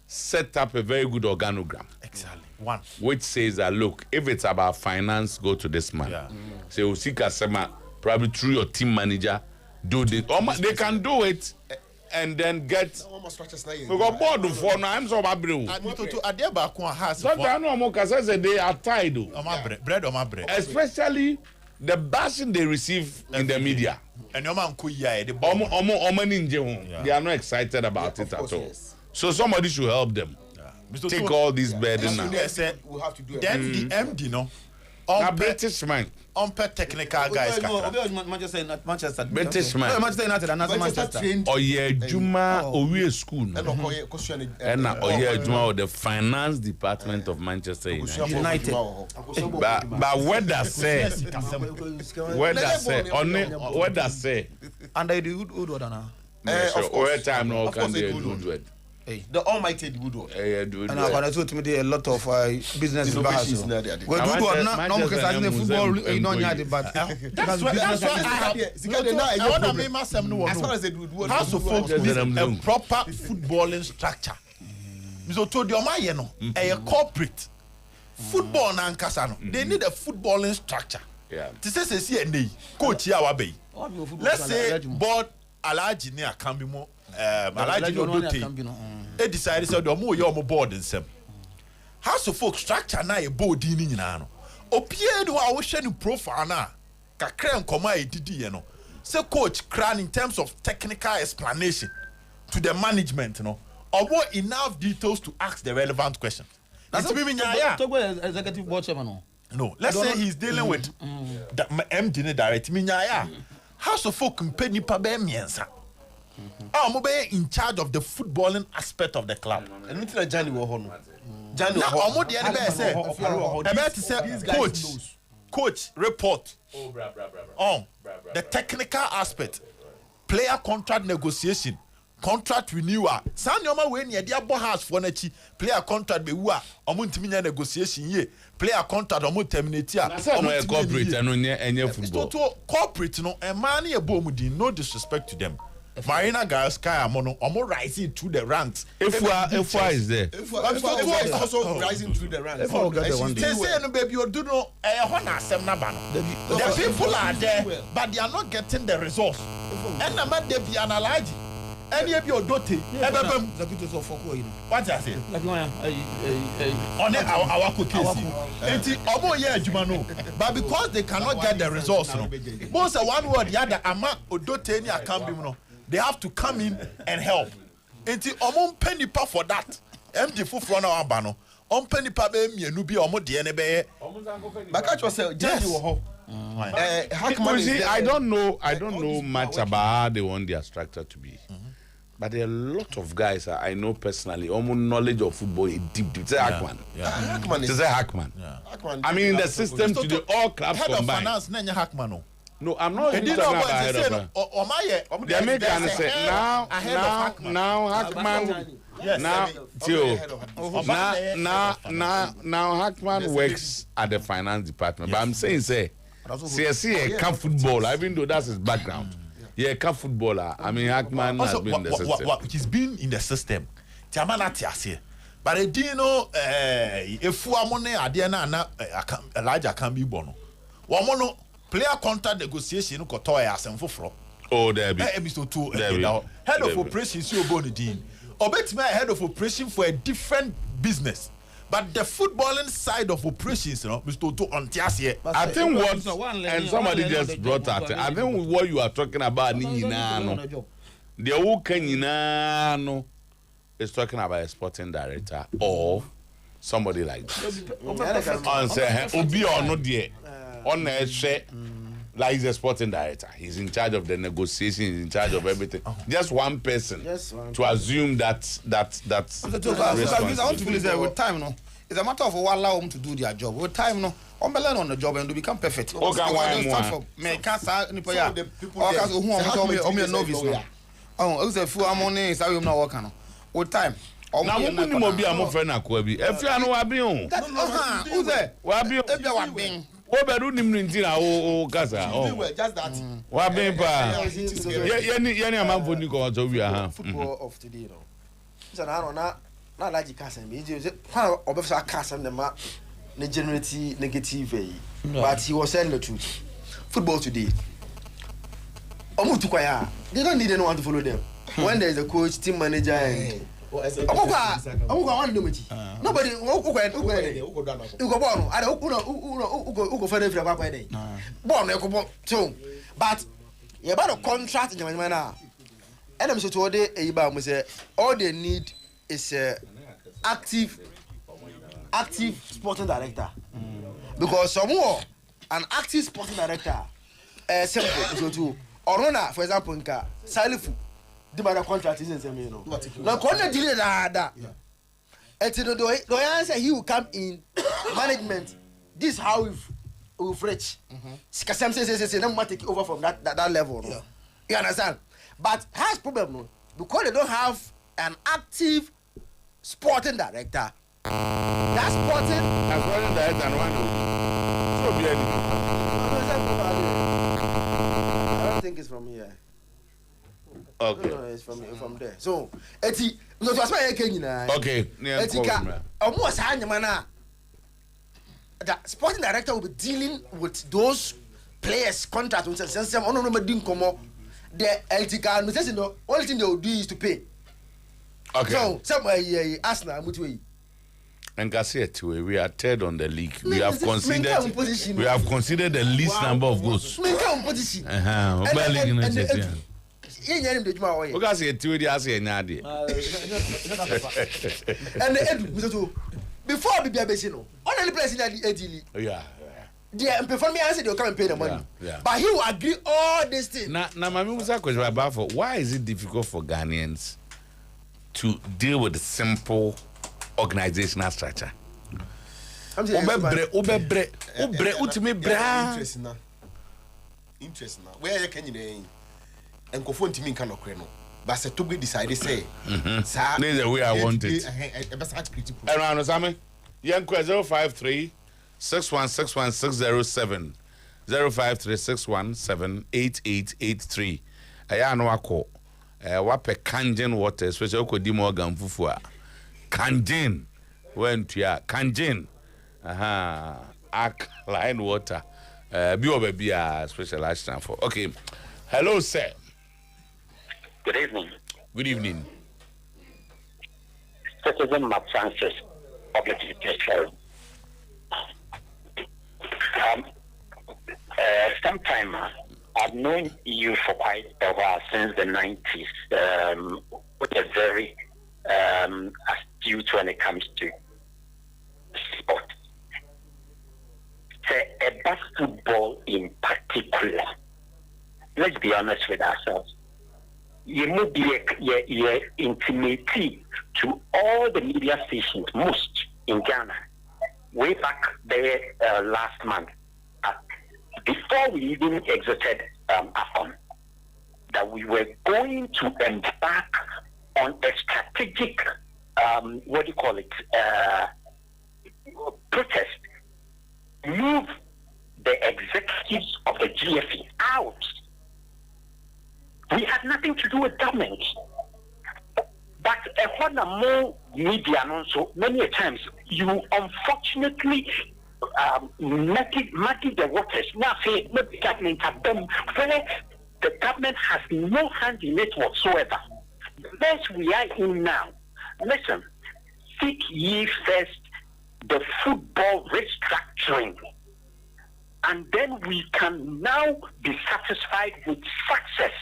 set up a very good organogram. Exactly. One. Which says that look, if it's about finance, go to this man. Yeah. Say Usika Sema, probably through your team manager, do this. They can do it and then get we got board for now. I'm so bad. Sometimes no more because they are tied. Bread or my bread. Especially the bashing they receive in the media. And your man kuya they are not excited about it at all. So somebody should help them. Take all these burden now. We have to do it. Then the MD no. A British man. Technical guys. Manchester. British man. Manchester United and Manchester. Oye Juma Owe School. And Oye Juma the finance department of Manchester United. But what does say? What does say? And they do good order now. Of course, time no can they do good. The Almighty Woodward. And I told me a lot of business in Bahasa. Well, good one, no, because I think football, you don't have it, but that's why I want to make myself know. As far as they do, House of Folks needs a proper footballing structure. So to the Omaya, no, a corporate football nankasano. They need a footballing structure. Yeah. This is a coach here, Wabe. Let's say board Alaji near can be more. Alaji no they decided so the more your board and some House of Folk structure na a board in nyina no opie do a wo hwe ni profile na kakra nkoma edidi ye no say coach cran in terms of technical explanation to the management no or enough details to ask the relevant questions. That's me executive board chairman no let's say he's dealing with the MD direct me House of Folk mpe nipa be miensa in charge of the footballing aspect of the club. And until Johnny will hold. Johnny, say, coach, coach report on the technical aspect, player contract negotiation, contract renewal. San yoma we ne dia bo house for na chi player contract be wu a omo ntimi nya negotiation ye player contract omo terminate a omo corporate eno enye football to corporate no e man e bo mu din, no disrespect to them. Marina Girls Sky Amono almost rising through the ranks. If is there. If is also rising through the ranks. They say no baby you do no the people are there but they are not getting the results. And the man they be analyzed. Any of your dote what I say on our cookies but because they cannot get the results no most one word the other ama odote ni akambi no they have to come in and help enti omo penny pa for that empty fufuro na aba no on penny pa be mienu bi omo de ne be baka cho say judge wo ho I don't know much about how they want their structure to be. But there are a lot of guys I know personally, almost knowledge of football is deep. It's a Hackman. It's a Hackman. I mean, in the system today, all clubs head combined. Of finance, Hackman. No, I'm not even talking about head of finance. The American say now Hackman. Yes. Now Hackman works at the finance department. But I'm saying, CSC can football, even though that's his background. Yeah, can footballer. I mean, Hackman has been in the system. He's been in the system. But you know, if we are money, Elijah can be born. One player contract negotiation, oh, there be. Head of operations, you go to Dean. Or bet me head of operation for a different business. But the footballing side of operations, you know, Mr. Otuo Ontiasie. I think what, and somebody just brought out, I think what you are talking about, the Ukenino is talking about a sporting director or somebody like that. On say, Obi or not there, on a share, like he's a sporting director. He's in charge of the negotiation, he's in charge of everything. Just one person to assume that's I want to believe that with time, no. It's a matter of what allow them to do their job. With time, no. I'm learn on the job and to become perfect. Okay, start from me can't say the people who are novice now. Oh, it's a full money. Is how you not working now. With time. Now we need more be a more friend akwabi. If you are no wabi on. Who's there? Wabi. If you are being. What be do nim ntina o kasa. Oh. Just that. Wabi pa. Yeni amamfo ni ko to wi aha. Football of today, you know. So now na like kasa me je how obefsa kasa dem ma na generate negative but he was saying the truth. Football today. They don't need anyone to follow them. When there is a coach, team manager, and nobody. But you about a contract in the manner. And I'm so told all they need is active sporting director. Because someone an active sporting director simple so too. Orona, for example, nka Salifu the matter contract is same you know. Now corner delay that. Until the answer he will come in management. This is how we reach. Kasam say no matter take over from that level. No? You understand? But has problem no because they don't have an active sporting director. That sporting director and one so be I don't think it's from here. Okay. No, it's from there. So, eti, so to asma yake nyina. Okay. Etika, omo sa anyama na. The sporting director will be dealing with those players' contract on system. Ono no madin komo. The etika, no say no. Only thing they will do is to pay. Okay. So, somewhere Arsenal mutwe. And Gassiet, we are third on the league. We have considered the least number of goals. And before the Biabesino, only place in the yeah. Yeah, and perform me answer they'll come and pay the money. Yeah. But he will agree all these things. Now, my question about why is it difficult for Ghanaians to deal with the simple organizational structure? Obebre, utimi bra. Interest now. Where you can you and go phone to me can no. But say to be decided say. This is the way I want it. Around Osame, young 053 6161607 053 6178883. I know I call. Wape Kangen water, especially Okodi Morgan Fufua. Kangen. Went to ya Kangen. Alkaline water. Be a specialized stand for. Okay. Hello, sir. Good evening. Good evening. Citizen Mark Francis, public education. Sometymer, I've known you for quite a while, since the 90s, with a very astute when it comes to sport. Basketball in particular, let's be honest with ourselves. You must be intimate to all the media stations, most in Ghana, way back there last month, before we even exited AFCON, that we were going to embark on a strategic, protest, move the executives of the GFE out. We had nothing to do with government. But more media, so many times, you unfortunately muddy the waters. Now, say, the government have done where the government has no hand in it whatsoever. The mess we are in now, listen, seek ye first the football restructuring, and then we can now be satisfied with success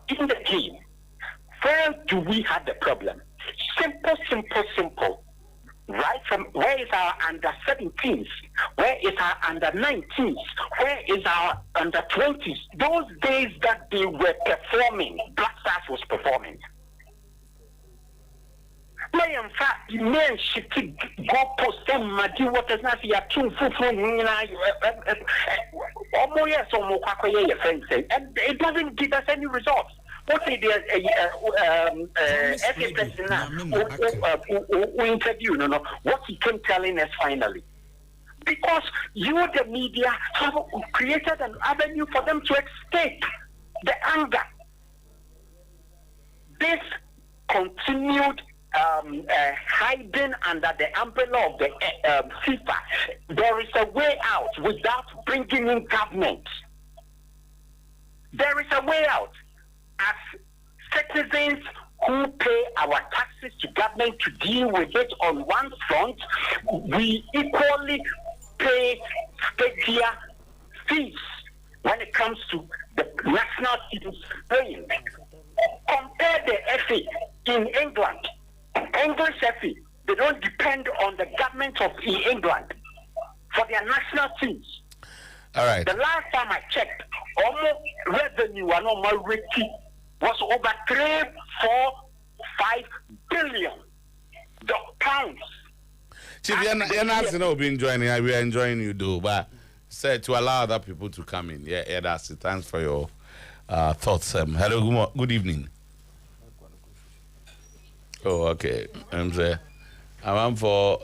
in the game. Where do we have the problem? Simple. Right from where is our under 17s? Where is our under 19s? Where is our under 20s? Those days that they were performing, Black Stars was performing. In fact, the men should go post them, Madi Waters, not the two and it doesn't give us any results. What is the interview? What he came telling us finally? Because you, the media, have created an avenue for them to escape the anger. This continued hiding under the umbrella of the FIFA. There is a way out without bringing in government. There is a way out. As citizens who pay our taxes to government to deal with it on one front, we equally pay stadia fees when it comes to the national teams playing. Compare the FA in England. English FA, they don't depend on the government of England for their national teams. All right. The last time I checked, almost revenue and almost rating was over 3, 4, 5 billion pounds. Chief, you're not enjoying it. We are enjoying you, though. But say to allow other people to come in. Yeah, that's it. Thanks for your thoughts. Hello, good evening. Oh, okay. I'm for